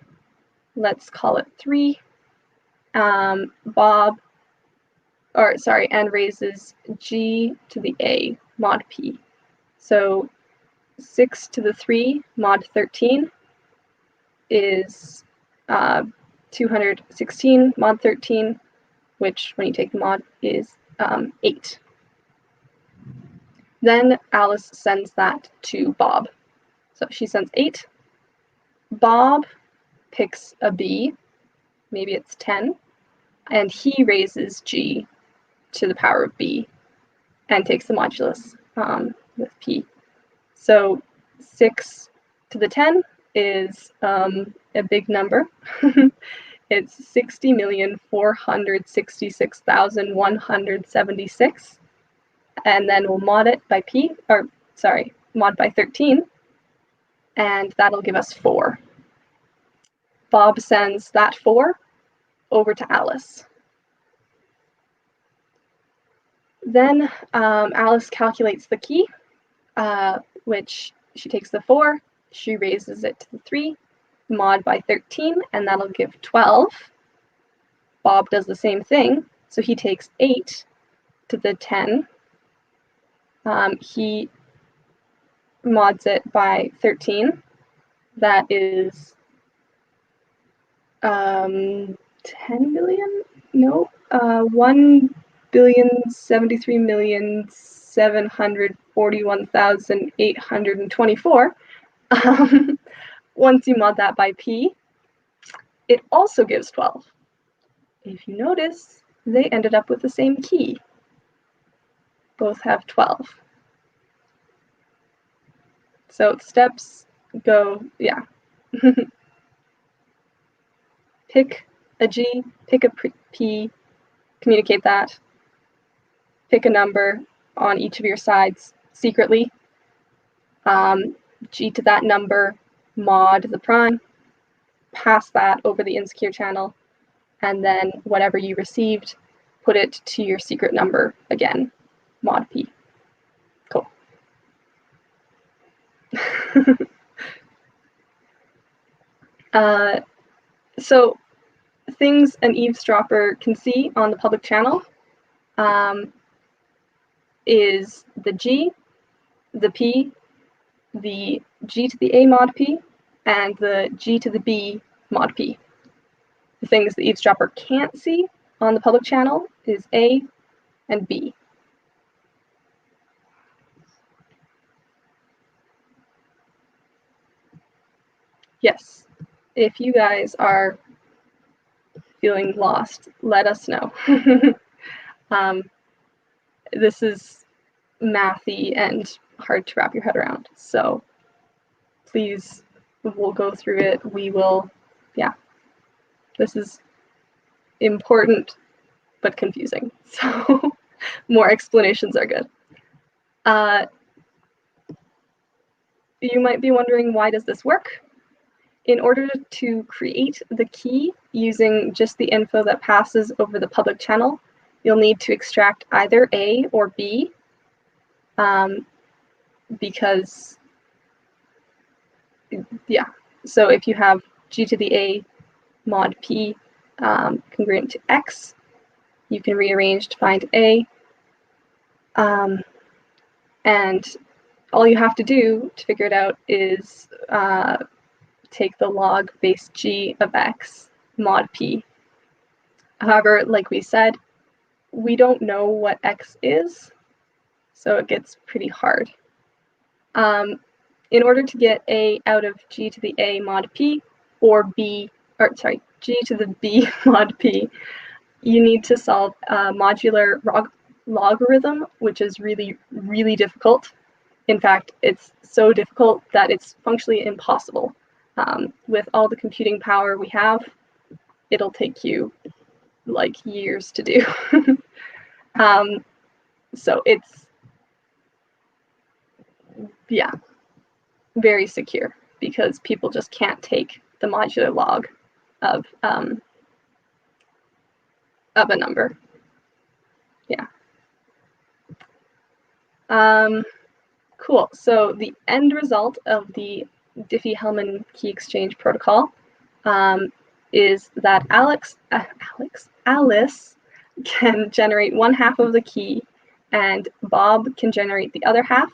B: let's call it 3. And raises G to the A mod P. So 6 to the 3 mod 13 is 216 mod 13, which, when you take the mod, is 8. Then Alice sends that to Bob. So she sends 8. Bob picks a B, maybe it's 10, and he raises G to the power of B and takes the modulus with P. So 6 to the 10 is a big number. It's 60,466,176, and then we'll mod it by mod by 13, and that'll give us 4. Bob sends that 4 over to Alice. Then Alice calculates the key, which she takes the 4, she raises it to the 3, mod by 13, and that'll give 12. Bob does the same thing, so he takes 8 to the 10. He mods it by 13. That is 10 billion? No. 1,73,741,824. Once you mod that by p, it also gives 12. If you notice, they ended up with the same key. Both have 12. So the steps go, yeah. Pick a G, pick a P, communicate that. Pick a number on each of your sides secretly. G to that number, mod the prime, pass that over the insecure channel, and then whatever you received, put it to your secret number again, mod P. Cool. So things an eavesdropper can see on the public channel is the G, the P, the G to the A mod P, and the G to the B mod P. The things the eavesdropper can't see on the public channel is A and B. Yes, if you guys are feeling lost, let us know. This is mathy and hard to wrap your head around, so please, we'll go through it. We will, yeah. This is important but confusing, so more explanations are good. You might be wondering, why does this work? In order to create the key using just the info that passes over the public channel, you'll need to extract either A or B, because, yeah, so if you have G to the A mod P congruent to X, you can rearrange to find A, and all you have to do to figure it out is take the log base G of X mod P. However, like we said, we don't know what X is, so it gets pretty hard. In order to get A out of G to the A mod P, or G to the B mod P, you need to solve a modular logarithm, which is really, really difficult. In fact, it's so difficult that it's functionally impossible. With all the computing power we have, it'll take you like years to do. So it's, yeah, very secure because people just can't take the modular log of a number. Yeah. Cool. So the end result of the Diffie-Hellman key exchange protocol is that Alice can generate one half of the key and Bob can generate the other half.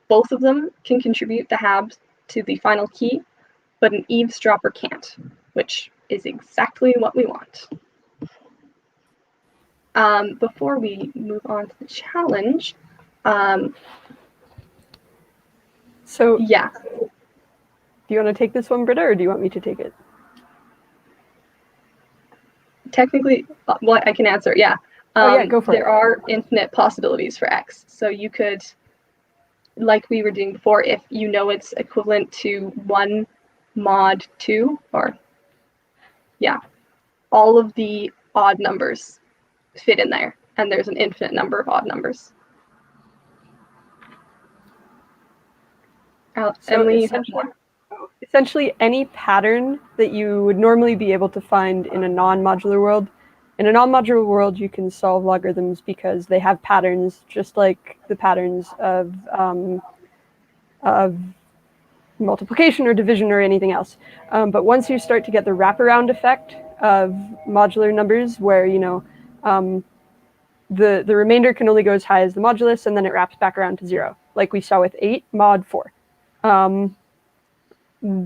B: Both of them can contribute the halves to the final key, but an eavesdropper can't, which is exactly what we want. Before we move on to the challenge,
A: so
B: yeah.
A: Do you want to take this one, Britta, or do you want me to take it?
B: Technically, well, I can answer, yeah.
A: Yeah, go for it.
B: There are infinite possibilities for X. So you could, like we were doing before, if you know it's equivalent to 1 mod 2, or, yeah, all of the odd numbers fit in there, and there's an infinite number of odd numbers. Emily,
A: essentially any pattern that you would normally be able to find in a non-modular world. In a non-modular world, you can solve logarithms because they have patterns, just like the patterns of multiplication or division or anything else. But once you start to get the wraparound effect of modular numbers, where the remainder can only go as high as the modulus, and then it wraps back around to 0, like we saw with 8 mod 4.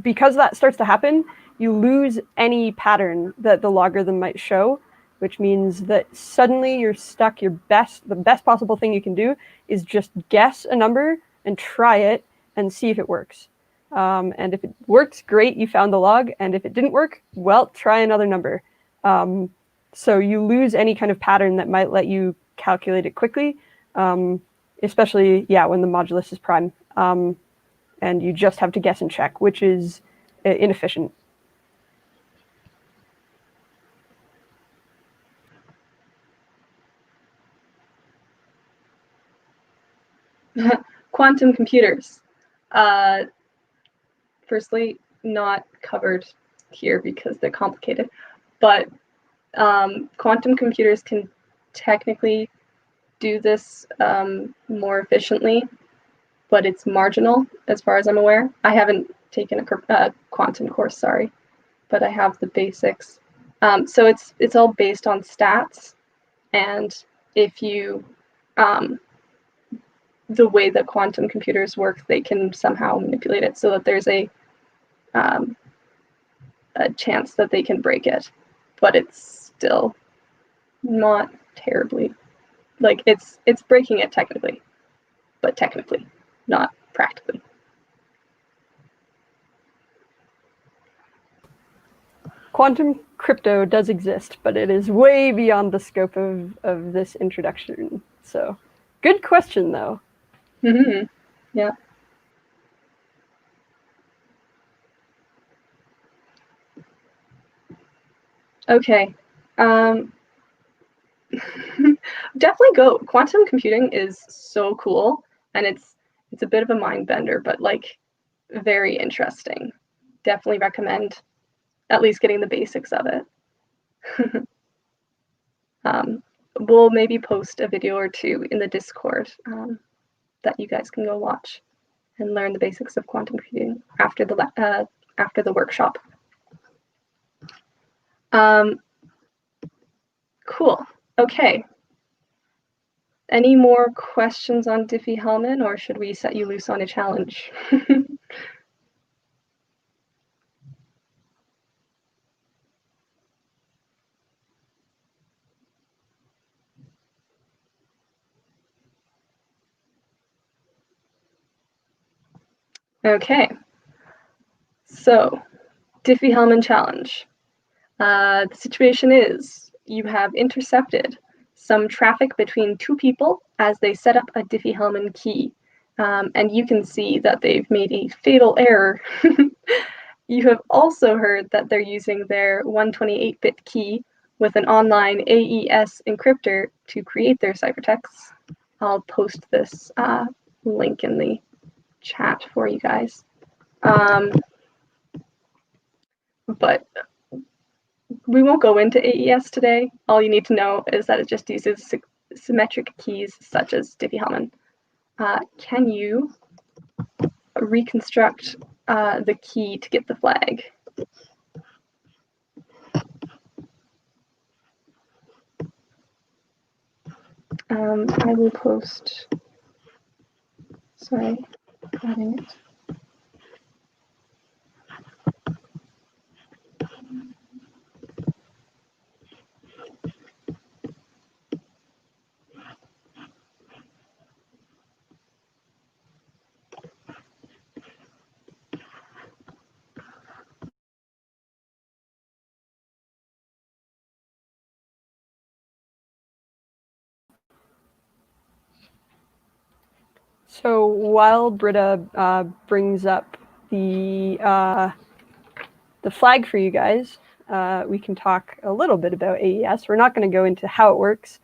A: because that starts to happen, you lose any pattern that the logarithm might show, which means that suddenly you're stuck. The best possible thing you can do is just guess a number and try it and see if it works. And if it works, great, you found the log. And if it didn't work, well, try another number. So you lose any kind of pattern that might let you calculate it quickly, especially, when the modulus is prime. And you just have to guess and check, which is inefficient.
B: Quantum computers. Firstly, not covered here because they're complicated, but quantum computers can technically do this more efficiently, but it's marginal as far as I'm aware. I haven't taken a quantum course, sorry, but I have the basics. So it's all based on stats, and if you the way that quantum computers work, they can somehow manipulate it so that there's a chance that they can break it, but it's still not terribly, like it's breaking it technically, but technically, not practically.
A: Quantum crypto does exist, but it is way beyond the scope of this introduction. So, good question, though.
B: Mm-hmm. Yeah. Okay. Definitely go. Quantum computing is so cool, and it's a bit of a mind bender, but like very interesting. Definitely recommend at least getting the basics of it. We'll maybe post a video or two in the Discord that you guys can go watch and learn the basics of quantum computing after the workshop. Cool. Okay. Any more questions on Diffie-Hellman, or should we set you loose on a challenge? Okay. So, Diffie-Hellman challenge. The situation is you have intercepted some traffic between two people as they set up a Diffie-Hellman key. And you can see that they've made a fatal error. You have also heard that they're using their 128-bit key with an online AES encryptor to create their ciphertexts. I'll post this link in the chat for you guys. But we won't go into AES today. All you need to know is that it just uses symmetric keys such as Diffie-Hellman. Can you reconstruct the key to get the flag? I will post, sorry, adding it.
A: So while Britta brings up the flag for you guys, we can talk a little bit about AES. We're not going to go into how it works.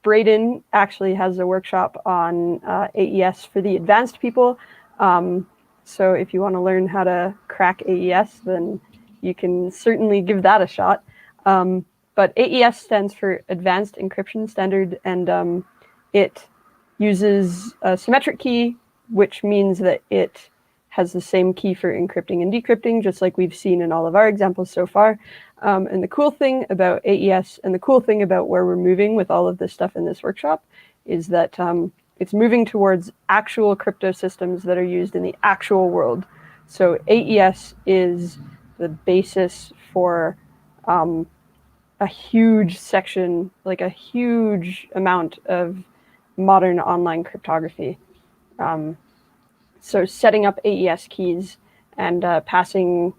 A: Braden actually has a workshop on AES for the advanced people. So if you want to learn how to crack AES, then you can certainly give that a shot. But AES stands for Advanced Encryption Standard, and it uses a symmetric key, which means that it has the same key for encrypting and decrypting, just like we've seen in all of our examples so far. And the cool thing about AES, and the cool thing about where we're moving with all of this stuff in this workshop, is that it's moving towards actual crypto systems that are used in the actual world. So AES is the basis for a huge section, like a huge amount of modern online cryptography. So setting up AES keys and passing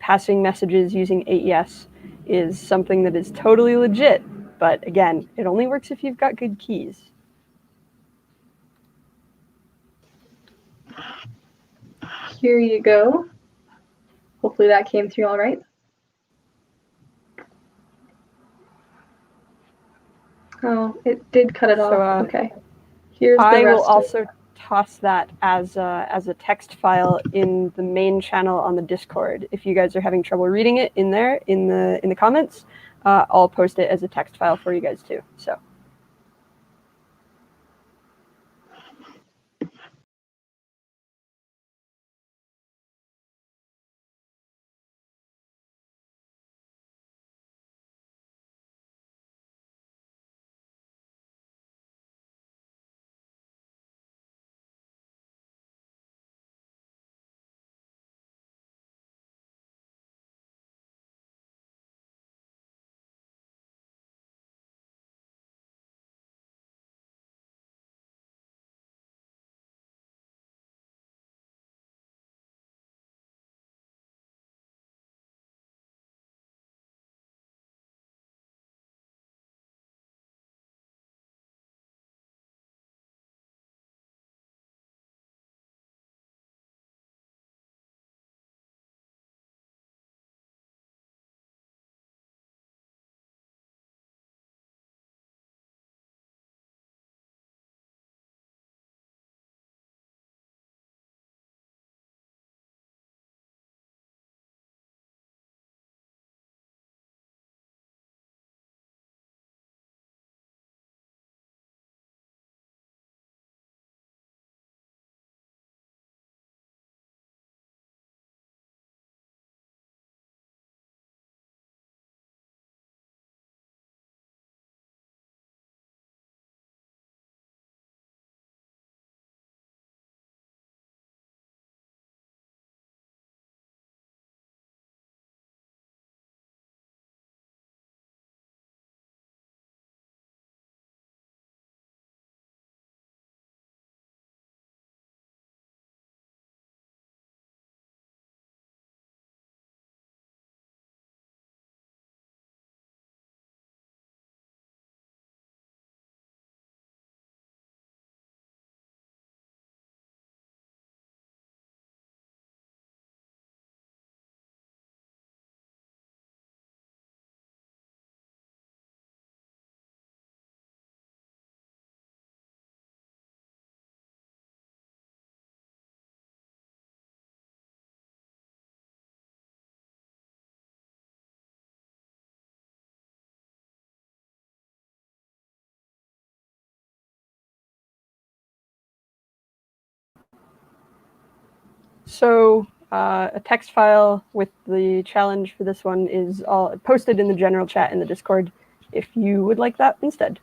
A: messages using AES is something that is totally legit. But again, it only works if you've got good keys.
B: Here you go. Hopefully that came through all right. Oh, it did cut it off. Okay. Here's the rest.
A: I will also toss that as a text file in the main channel on the Discord. If you guys are having trouble reading it in there in the comments, I'll post it as a text file for you guys too. So. So a text file with the challenge for this one is all posted in the general chat in the Discord if you would like that instead.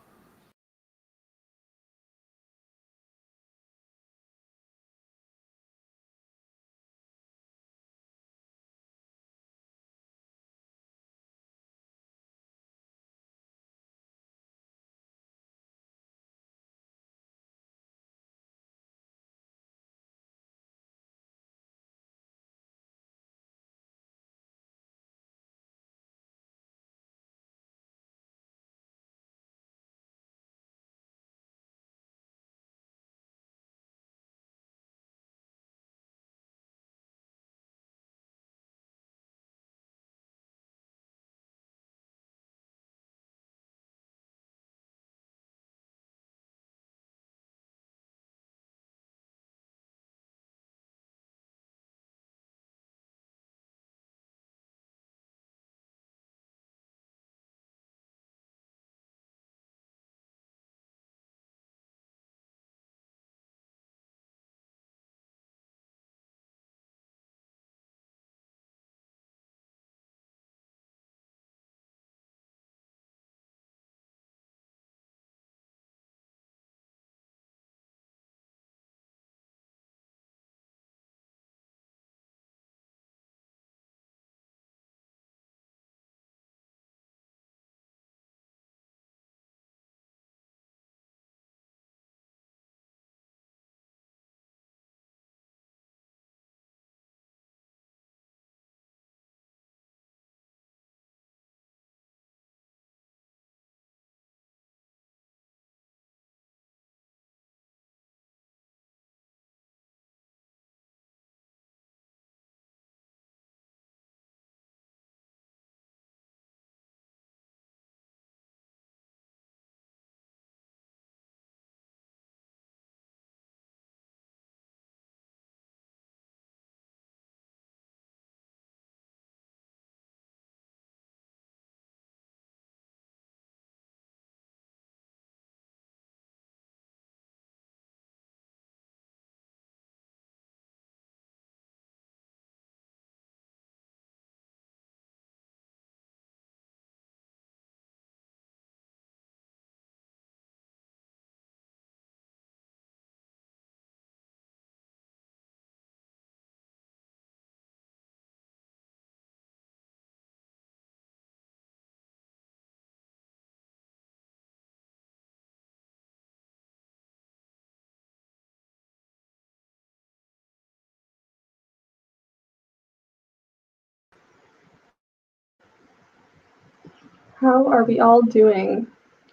B: How are we all doing?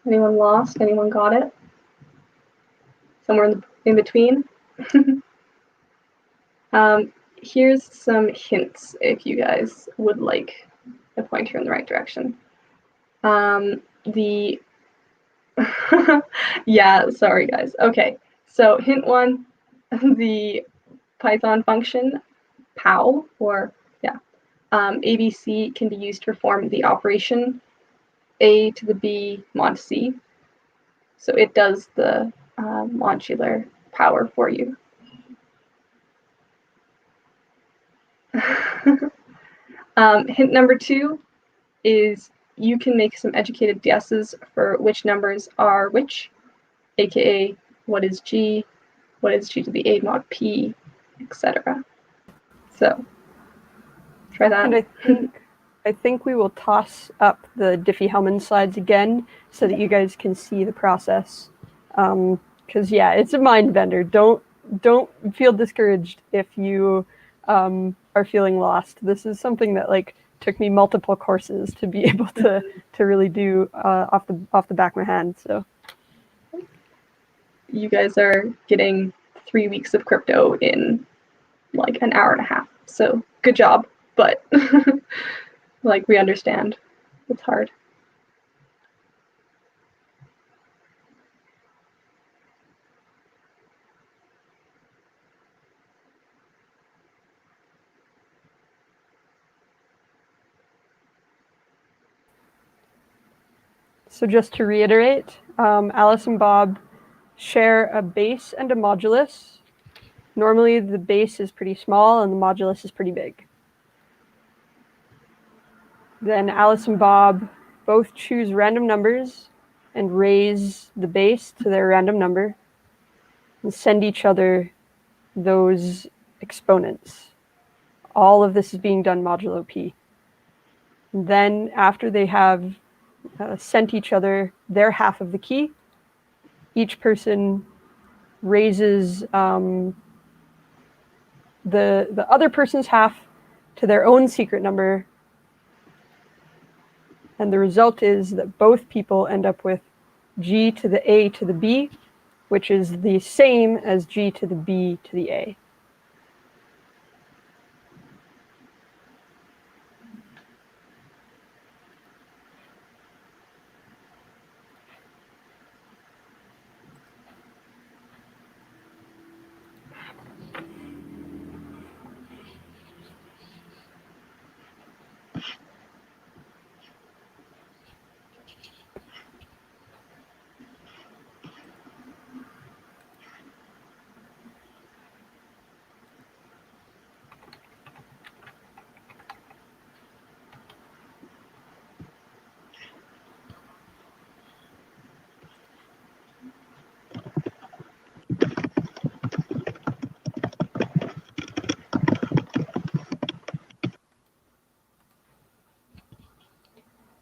B: Anyone lost? Anyone got it? Somewhere in between? Here's some hints if you guys would like a pointer in the right direction. Yeah, sorry guys. Okay, so hint one, the Python function pow, or ABC can be used to perform the operation A to the B mod C. So it does the modular power for you. Hint number two is you can make some educated guesses for which numbers are which, aka what is G to the A mod P, etc. So try that.
A: And I think we will toss up the Diffie-Hellman slides again so that you guys can see the process. Because yeah, it's a mind bender. Don't feel discouraged if you are feeling lost. This is something that like took me multiple courses to be able to really do off the back of my hand. So
B: you guys are getting 3 weeks of crypto in like an hour and a half. So good job, but like we understand it's hard.
A: So just to reiterate, Alice and Bob share a base and a modulus. Normally the base is pretty small and the modulus is pretty big. Then Alice and Bob both choose random numbers and raise the base to their random number and send each other those exponents. All of this is being done modulo P. And then after they have sent each other their half of the key, each person raises the other person's half to their own secret number, and the result is that both people end up with G to the A to the B, which is the same as G to the B to the A.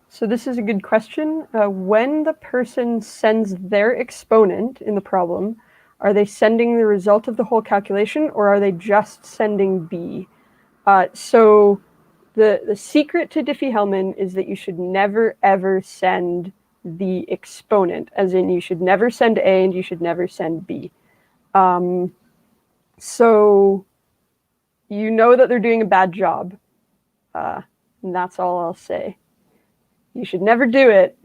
A: So this is a good question. When the person sends their exponent in the problem, are they sending the result of the whole calculation, or are they just sending B? So the secret to Diffie-Hellman is that you should never, ever send the exponent, as in you should never send A and you should never send B. So you know that they're doing a bad job, and that's all I'll say. You should never do it,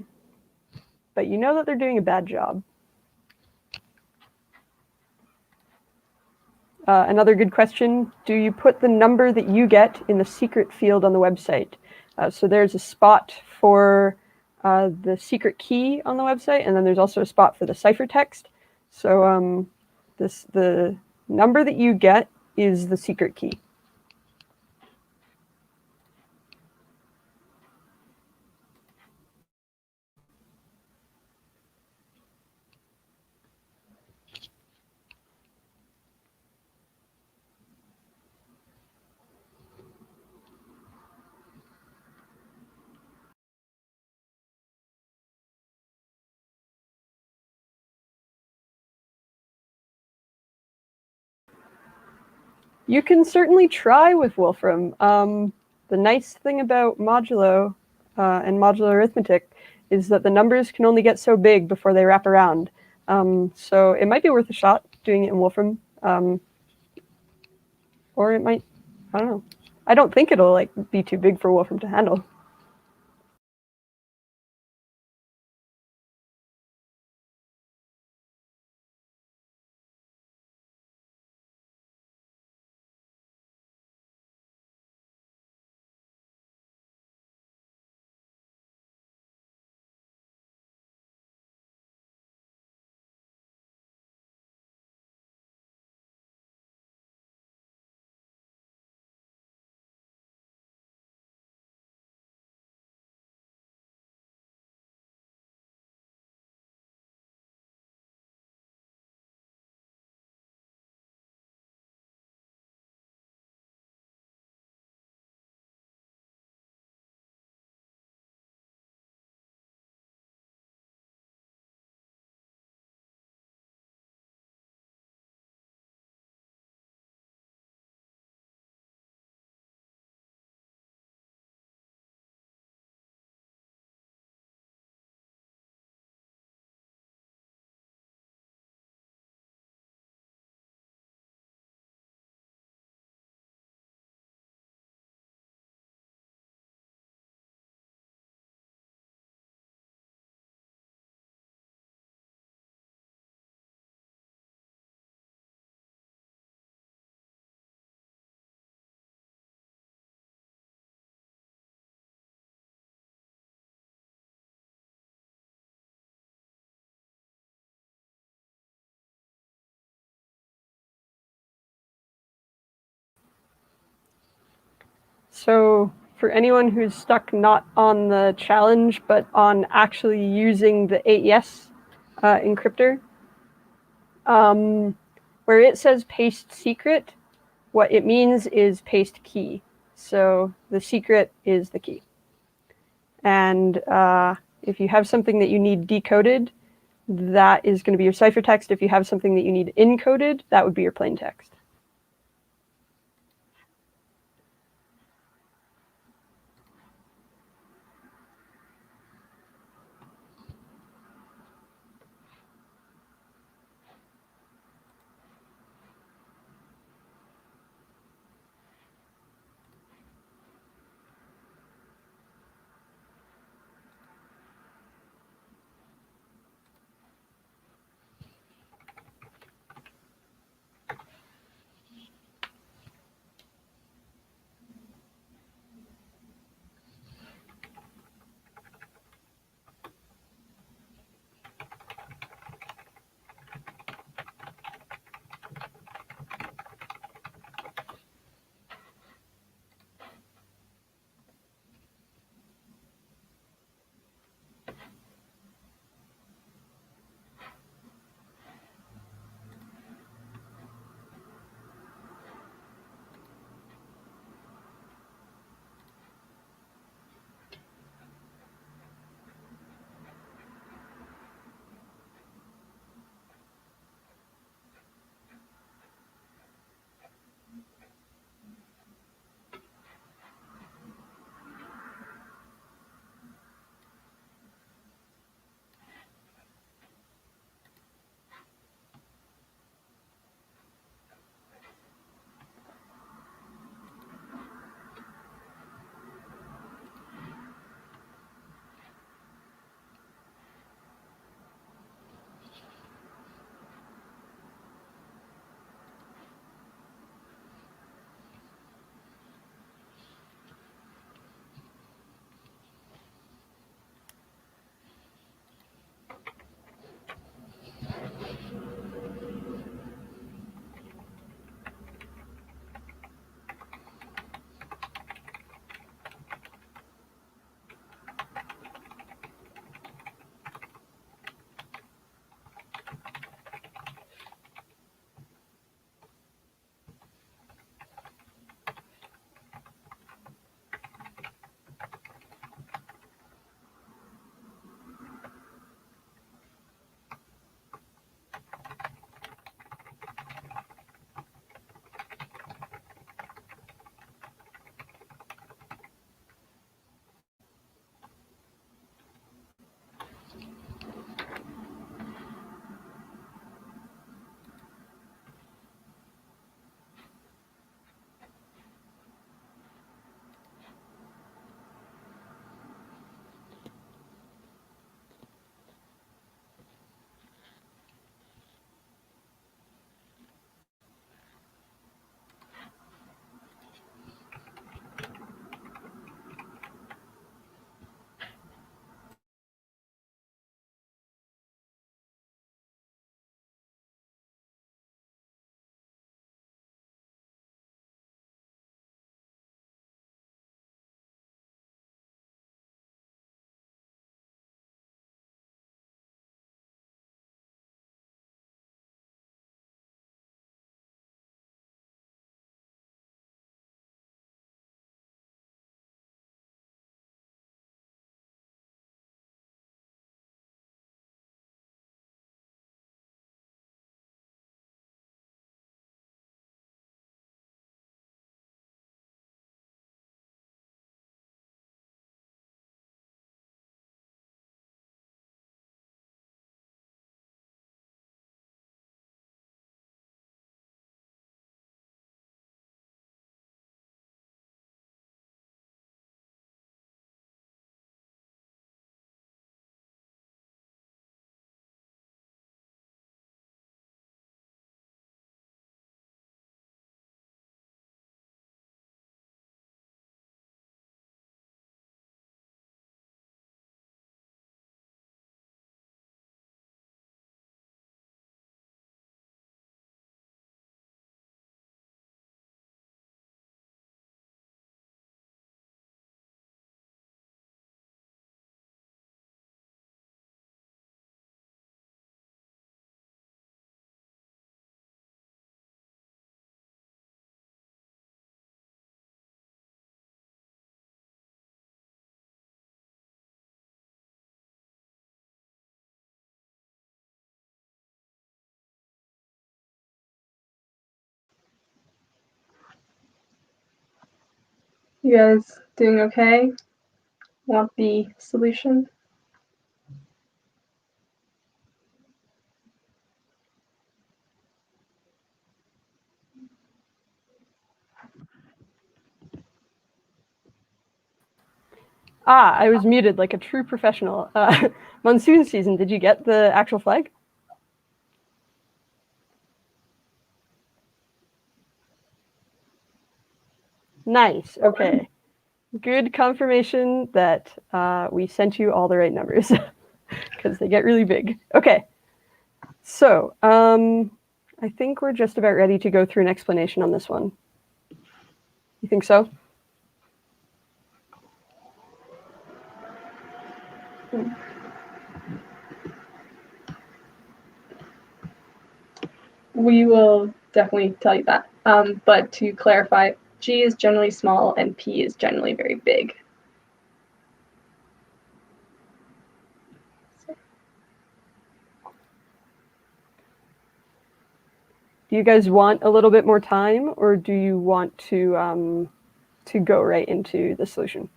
A: but you know that they're doing a bad job. Another good question, do you put the number that you get in the secret field on the website? So there's a spot for the secret key on the website, and then there's also a spot for the ciphertext. So the number that you get is the secret key. You can certainly try with Wolfram. The nice thing about modulo and modular arithmetic is that the numbers can only get so big before they wrap around. So it might be worth a shot doing it in Wolfram, or it might, I don't know. I don't think it'll like be too big for Wolfram to handle. So for anyone who's stuck not on the challenge, but on actually using the AES encryptor, where it says paste secret, what it means is paste key. So the secret is the key. And if you have something that you need decoded, that is going to be your ciphertext. If you have something that you need encoded, that would be your plain text.
B: You guys doing okay? Want the solution?
A: I was muted like a true professional. Monsoon season, did you get the actual flag? Nice, okay. Good confirmation that we sent you all the right numbers, because they get really big. Okay, so I think we're just about ready to go through an explanation on this one. You think so?
B: We will definitely tell you that. But to clarify, G is generally small and P is generally very big.
A: Do you guys want a little bit more time, or do you want to go right into the solution?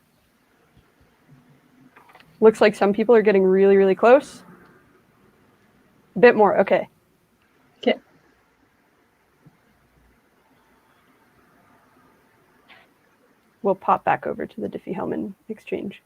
A: Looks like some people are getting really, really close. A bit more, okay.
B: Okay.
A: We'll pop back over to the Diffie-Hellman exchange.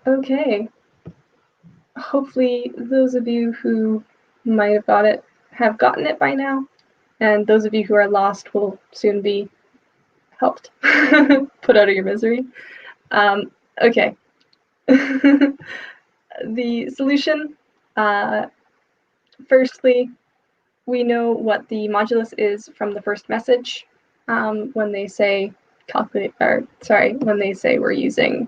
B: Okay. Hopefully those of you who might have got it have gotten it by now, and those of you who are lost will soon be helped, put out of your misery. Okay. The solution, firstly, we know what the modulus is from the first message when they say when they say we're using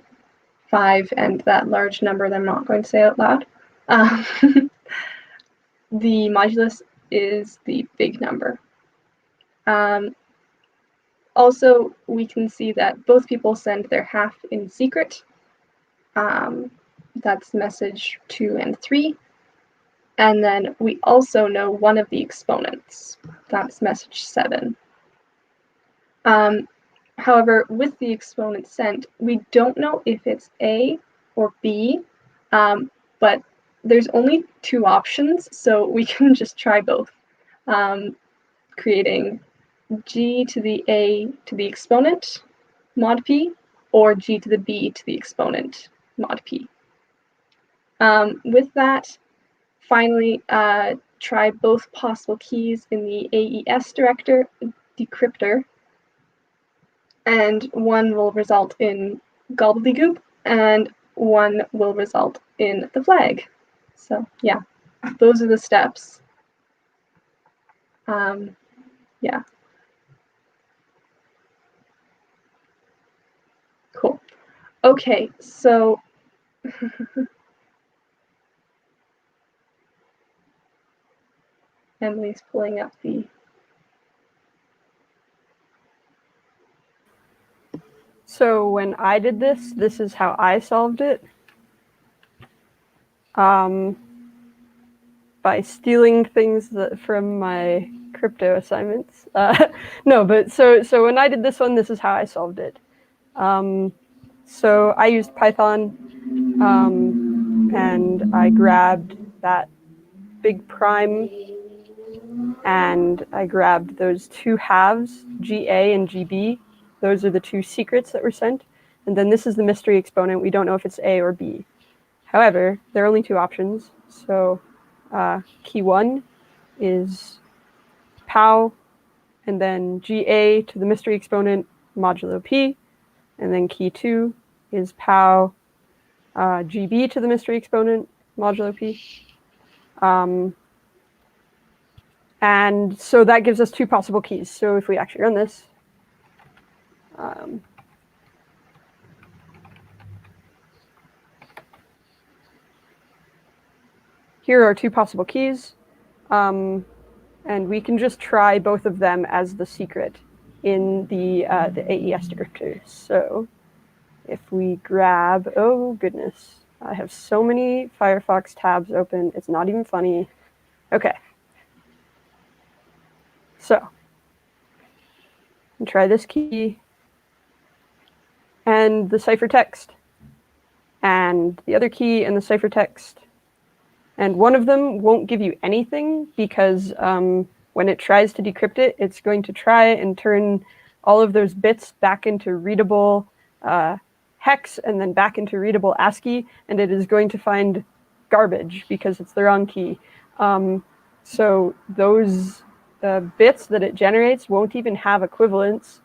B: 5 and that large number that I'm not going to say out loud. The modulus is the big number. Also, we can see that both people send their half in secret. That's message 2 and 3. And then we also know one of the exponents. That's message 7. However, with the exponent sent, we don't know if it's A or B, but there's only 2 options, so we can just try both, creating G to the A to the exponent, mod P, or G to the B to the exponent, mod P. With that, finally, try both possible keys in the AES decryptor, and one will result in gobbledygook, and one will result in the flag. So yeah, those are the steps. Yeah. Cool. Okay, so Emily's pulling up the...
A: So when I did this, this is how I solved it. By stealing things from my crypto assignments. No, but so when I did this one, this is how I solved it. So I used Python, and I grabbed that big prime, and I grabbed those 2 halves, GA and GB. Those are the 2 secrets that were sent. And then this is the mystery exponent. We don't know if it's A or B. However, there are only 2 options. So key 1 is POW, and then GA to the mystery exponent modulo P. And then key 2 is POW GB to the mystery exponent modulo P. And so that gives us 2 possible keys. So if we actually run this, here are 2 possible keys. And we can just try both of them as the secret in the AES descriptor. So if we grab, oh goodness, I have so many Firefox tabs open, it's not even funny. Okay. So try this key and the ciphertext, and the other key and the ciphertext. And one of them won't give you anything because when it tries to decrypt it, it's going to try and turn all of those bits back into readable hex and then back into readable ASCII, and it is going to find garbage because it's the wrong key. So those bits that it generates won't even have equivalents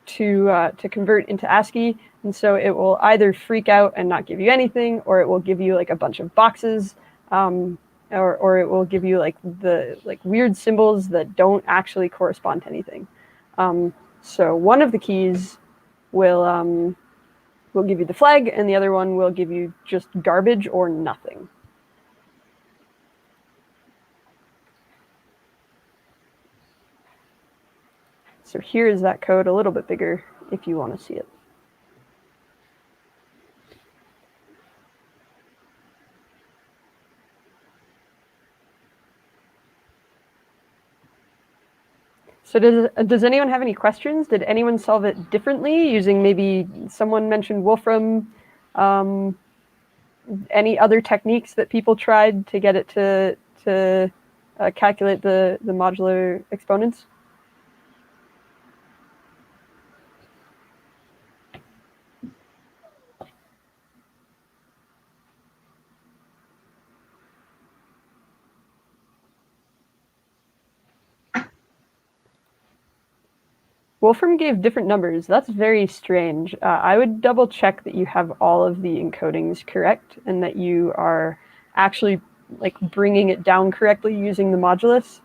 A: to convert into ASCII, and so it will either freak out and not give you anything, or it will give you like a bunch of boxes, or it will give you like weird symbols that don't actually correspond to anything. So one of the keys will give you the flag, and the other one will give you just garbage or nothing. So here is that code a little bit bigger if you want to see it. So does anyone have any questions? Did anyone solve it differently using, maybe someone mentioned Wolfram, any other techniques that people tried to get it to calculate the modular exponents? Wolfram gave different numbers. That's very strange. I would double check that you have all of the encodings correct and that you are actually like bringing it down correctly using the modulus.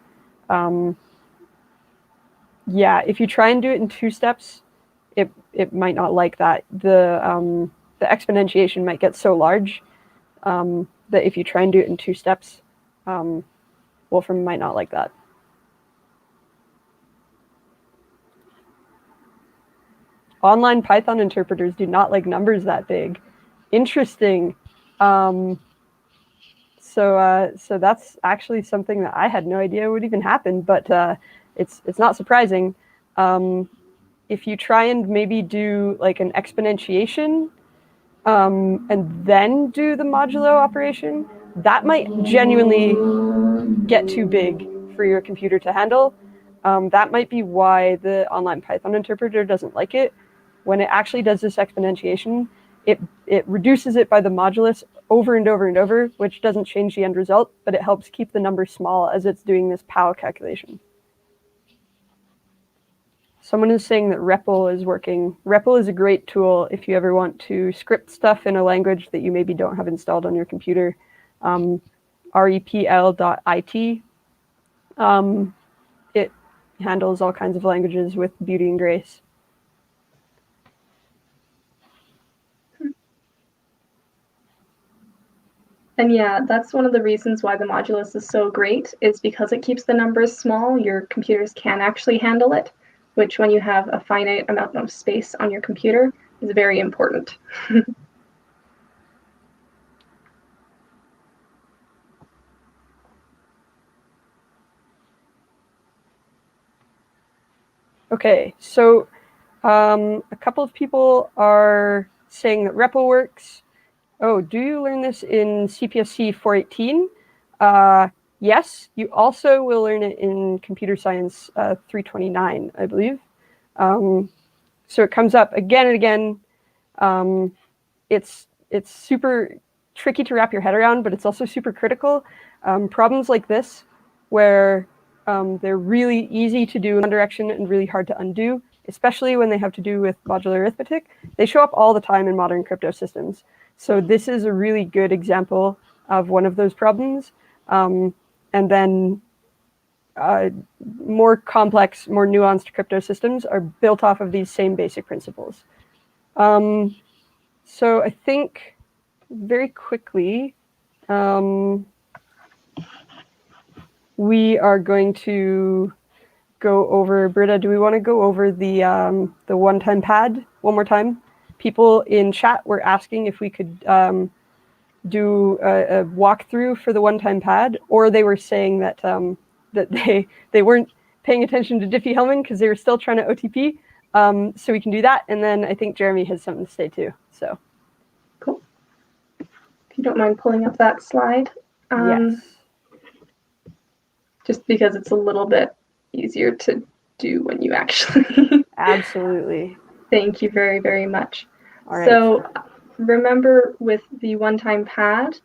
A: Yeah, if you try and do it in 2 steps, it might not like that. The exponentiation might get so large that if you try and do it in 2 steps, Wolfram might not like that. Online Python interpreters do not like numbers that big. Interesting. So that's actually something that I had no idea would even happen, but it's not surprising. If you try and maybe do like an exponentiation and then do the modulo operation, that might genuinely get too big for your computer to handle. That might be why the online Python interpreter doesn't like it. When it actually does this exponentiation, it reduces it by the modulus over and over and over, which doesn't change the end result, but it helps keep the number small as it's doing this POW calculation. Someone is saying that REPL is working. REPL is a great tool if you ever want to script stuff in a language that you maybe don't have installed on your computer. REPL.IT. It handles all kinds of languages with beauty and grace.
B: And yeah, that's one of the reasons why the modulus is so great, is because it keeps the numbers small. Your computers can actually handle it, which when you have a finite amount of space on your computer is very important.
A: Okay, so a couple of people are saying that REPL works. Oh, do you learn this in CPSC 418? Yes, you also will learn it in Computer Science 329, I believe. So it comes up again and again. It's super tricky to wrap your head around, but it's also super critical. Problems like this, where they're really easy to do in one direction and really hard to undo, especially when they have to do with modular arithmetic, they show up all the time in modern crypto systems. So this is a really good example of one of those problems. And then more complex, more nuanced crypto systems are built off of these same basic principles. So I think very quickly, we are going to go over, Britta, do we want to go over the one-time pad one more time? People in chat were asking if we could do a walkthrough for the one-time pad, or they were saying that that they weren't paying attention to Diffie-Hellman because they were still trying to OTP. So we can do that, and then I think Jeremy has something to say too. So
B: cool. If you don't mind pulling up that slide.
A: Yes.
B: Just because it's a little bit easier to do when you actually.
A: Absolutely.
B: Thank you very, very much.
A: All right.
B: So remember, with the one-time pad,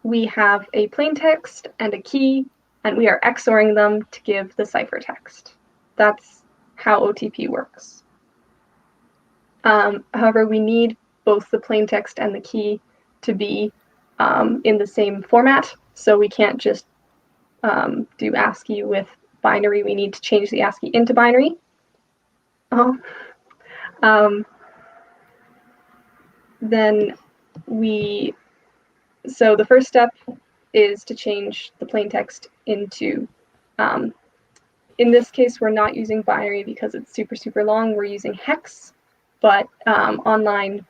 B: we have a plain text and a key, and we are XORing them to give the ciphertext. That's how OTP works. However, we need both the plain text and the key to be in the same format, so we can't just do ASCII with binary. We need to change the ASCII into binary. Then so the first step is to change the plain text into, in this case, we're not using binary because it's super, super long. We're using hex, but online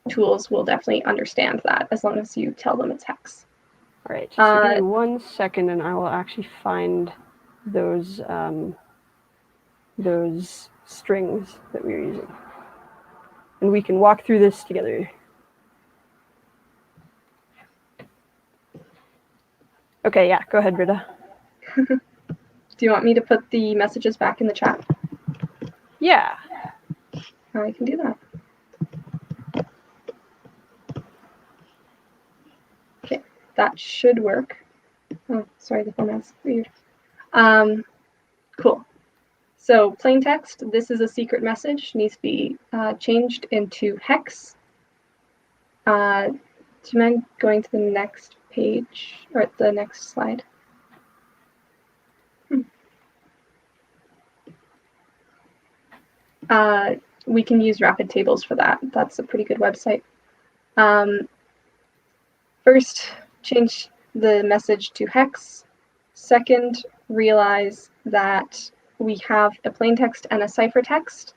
B: tools will definitely understand that as long as you tell them it's hex.
A: All right, so give me 1 second and I will actually find those strings that we were using. And we can walk through this together. Okay, yeah, go ahead, Britta.
B: Do you want me to put the messages back in the chat?
A: Yeah.
B: I can do that. Okay, that should work. Oh, sorry, the format's weird. Cool. So plain text, this is a secret message, needs to be changed into hex. Do you mind going to the next page, or the next slide? We can use rapid tables for that. That's a pretty good website. First, change the message to hex. Second, realize that we have a plain text and a ciphertext,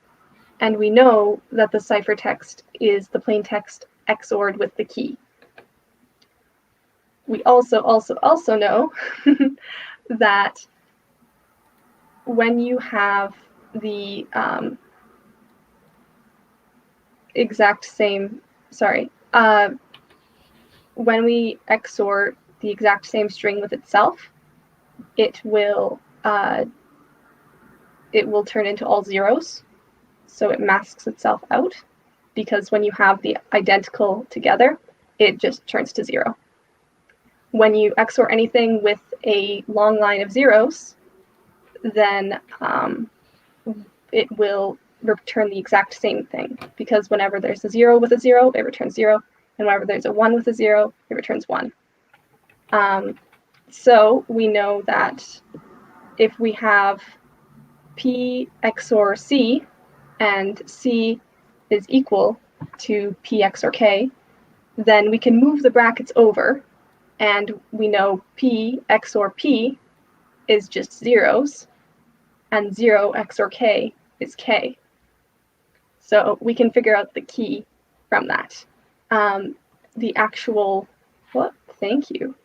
B: and we know that the ciphertext is the plain text XORed with the key. We also know that when you have the exact same, when we XOR the exact same string with itself, it will turn into all zeros. So it masks itself out, because when you have the identical together, it just turns to 0. When you XOR anything with a long line of zeros, then it will return the exact same thing, because whenever there's a 0 with a 0, it returns 0, and whenever there's a 1 with a 0, it returns 1. So we know that if we have P XOR C, and C is equal to P XOR K, then we can move the brackets over, and we know P XOR P is just zeros, and 0 XOR K is K. So we can figure out the key from that. The actual, thank you.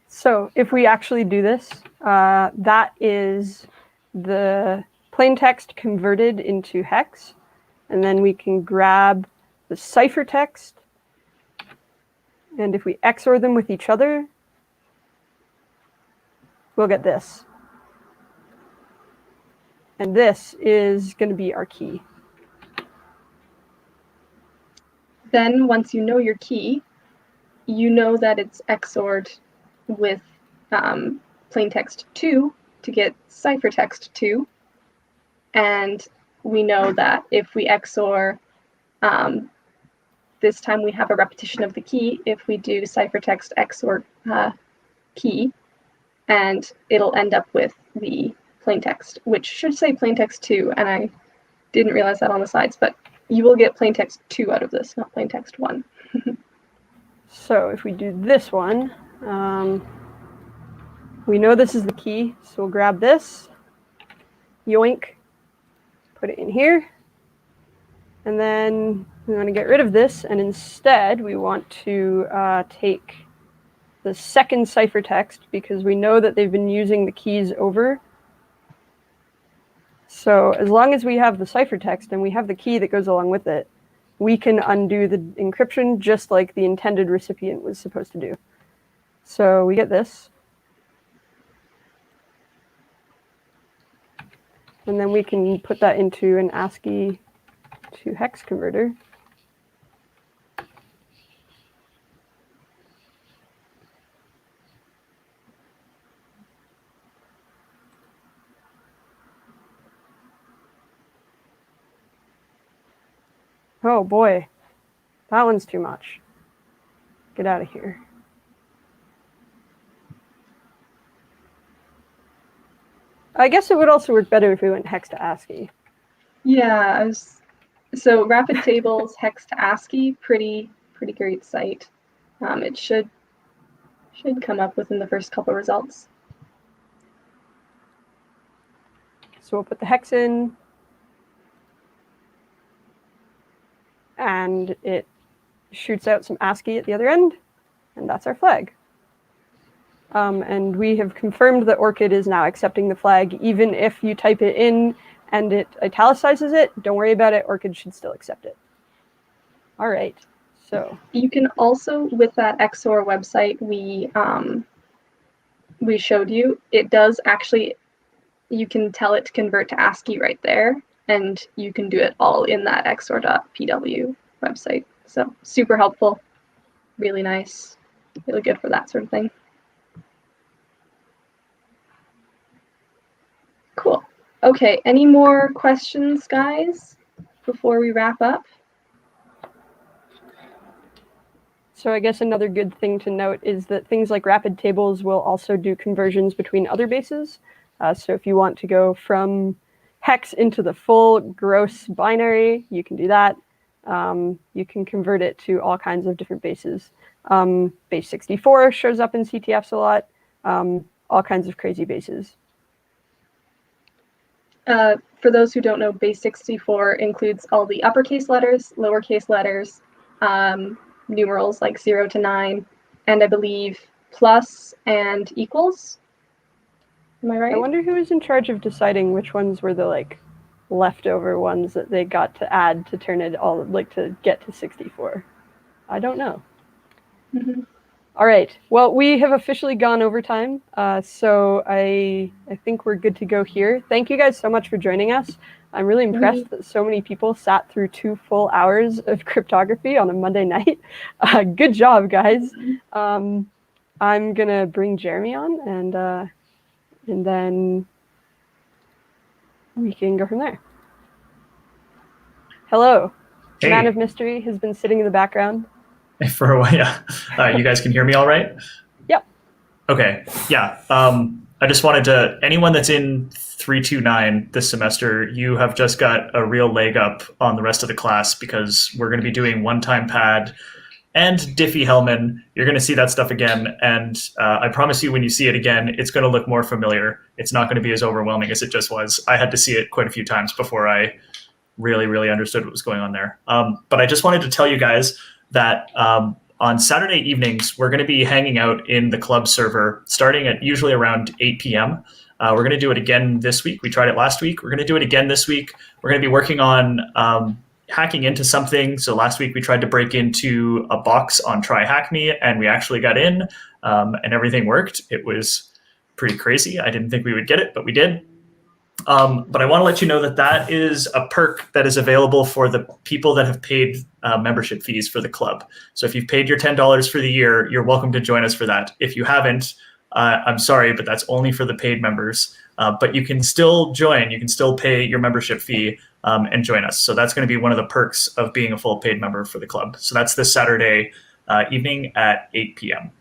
A: So if we actually do this, that is the plain text converted into hex, and then we can grab the ciphertext, and if we XOR them with each other, we'll get this. And this is going to be our key.
B: Then once you know your key, you know that it's XORed with plaintext 2 to get ciphertext 2. And we know that if we XOR, this time we have a repetition of the key if we do ciphertext XOR key, and it'll end up with the plaintext, which should say plaintext 2, and I didn't realize that on the slides, but you will get plaintext 2 out of this, not plaintext 1.
A: So if we do this one, we know this is the key, so we'll grab this, yoink, put it in here, and then we want to get rid of this, and instead we want to take the second ciphertext, because we know that they've been using the keys over. So as long as we have the ciphertext and we have the key that goes along with it, we can undo the encryption just like the intended recipient was supposed to do. So we get this. And then we can put that into an ASCII to hex converter. Oh boy, that one's too much. Get out of here. I guess it would also work better if we went hex to ASCII.
B: Yeah, so rapid tables, hex to ASCII, pretty great site. It should come up within the first couple results.
A: So we'll put the hex in, and it shoots out some ASCII at the other end, and that's our flag. And we have confirmed that ORCID is now accepting the flag. Even if you type it in and it italicizes it, don't worry about it. ORCID should still accept it. All right. So
B: you can also, with that XOR website we showed you, it does actually, you can tell it to convert to ASCII right there, and you can do it all in that xor.pw website. So super helpful, really nice, really good for that sort of thing. Okay, any more questions, guys, before we wrap up?
A: So I guess another good thing to note is that things like rapid tables will also do conversions between other bases. So if you want to go from hex into the full gross binary, you can do that. You can convert it to all kinds of different bases. Base 64 shows up in CTFs a lot, all kinds of crazy bases.
B: For those who don't know, base 64 includes all the uppercase letters, lowercase letters, numerals like 0 to 9, and I believe plus and equals. Am I right?
A: I wonder who is in charge of deciding which ones were the leftover ones that they got to add to turn it all to get to 64. I don't know.
B: Mm-hmm.
A: All right. Well, we have officially gone over time, so I think we're good to go here. Thank you guys so much for joining us. I'm really impressed that so many people sat through 2 full hours of cryptography on a Monday night. Good job, guys. I'm gonna bring Jeremy on, and then we can go from there. Hello.
C: Hey.
A: Man of Mystery has been sitting in the background.
C: For a while, yeah. You guys can hear me all right?
A: Yep.
C: Okay, yeah. I just wanted to, anyone that's in 329 this semester, you have just got a real leg up on the rest of the class because we're going to be doing one-time pad and Diffie-Hellman. You're going to see that stuff again, and I promise you when you see it again, it's going to look more familiar. It's not going to be as overwhelming as it just was. I had to see it quite a few times before I really understood what was going on there. But I just wanted to tell you guys that on Saturday evenings, we're going to be hanging out in the club server starting at usually around 8 p.m. We're going to do it again this week. We tried it last week. We're going to do it again this week. We're going to be working on hacking into something. So last week we tried to break into a box on Try Hack Me, and we actually got in, and everything worked. It was pretty crazy. I didn't think we would get it, but we did. But I want to let you know that that is a perk that is available for the people that have paid membership fees for the club. So if you've paid your $10 for the year, you're welcome to join us for that. If you haven't, I'm sorry, but that's only for the paid members. But you can still join. You can still pay your membership fee and join us. So that's going to be one of the perks of being a full paid member for the club. So that's this Saturday evening at 8 p.m.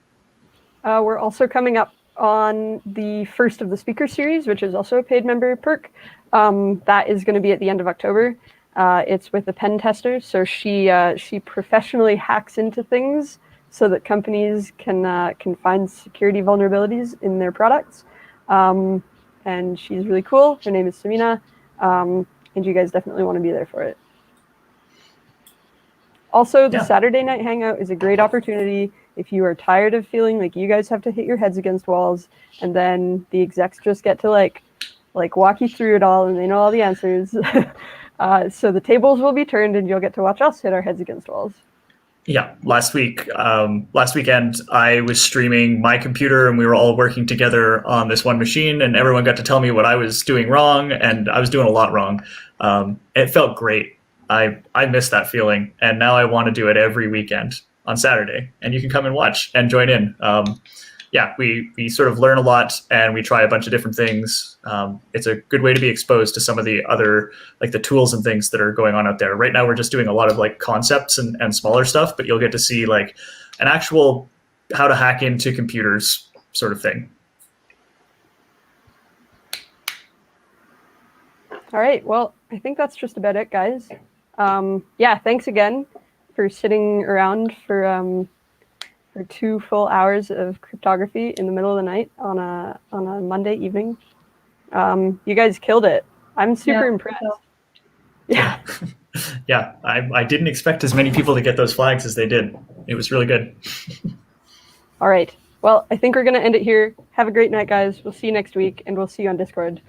A: We're also coming up on the first of the speaker series, which is also a paid member perk. That is going to be at the end of October. It's with a pen tester, so she professionally hacks into things so that companies can find security vulnerabilities in their products. And she's really cool. Her name is Samina, and you guys definitely want to be there for it. Also, the Saturday night hangout is a great opportunity if you are tired of feeling like you guys have to hit your heads against walls, and then the execs just get to like walk you through it all, and they know all the answers. So the tables will be turned, and you'll get to watch us hit our heads against walls.
C: Yeah, last weekend, I was streaming my computer, and we were all working together on this one machine, and everyone got to tell me what I was doing wrong, and I was doing a lot wrong. It felt great. I miss that feeling, and now I want to do it every weekend on Saturday, and you can come and watch and join in. We sort of learn a lot, and we try a bunch of different things. It's a good way to be exposed to some of the other, the tools and things that are going on out there. Right now, we're just doing a lot of concepts and smaller stuff, but you'll get to see an actual how to hack into computers sort of thing.
A: All right. Well, I think that's just about it, guys. Thanks again for sitting around for 2 full hours of cryptography in the middle of the night on a Monday evening. You guys killed it. I'm super impressed. Yeah.
C: Yeah, I didn't expect as many people to get those flags as they did. It was really good.
A: All right. Well, I think we're going to end it here. Have a great night, guys. We'll see you next week, and we'll see you on Discord.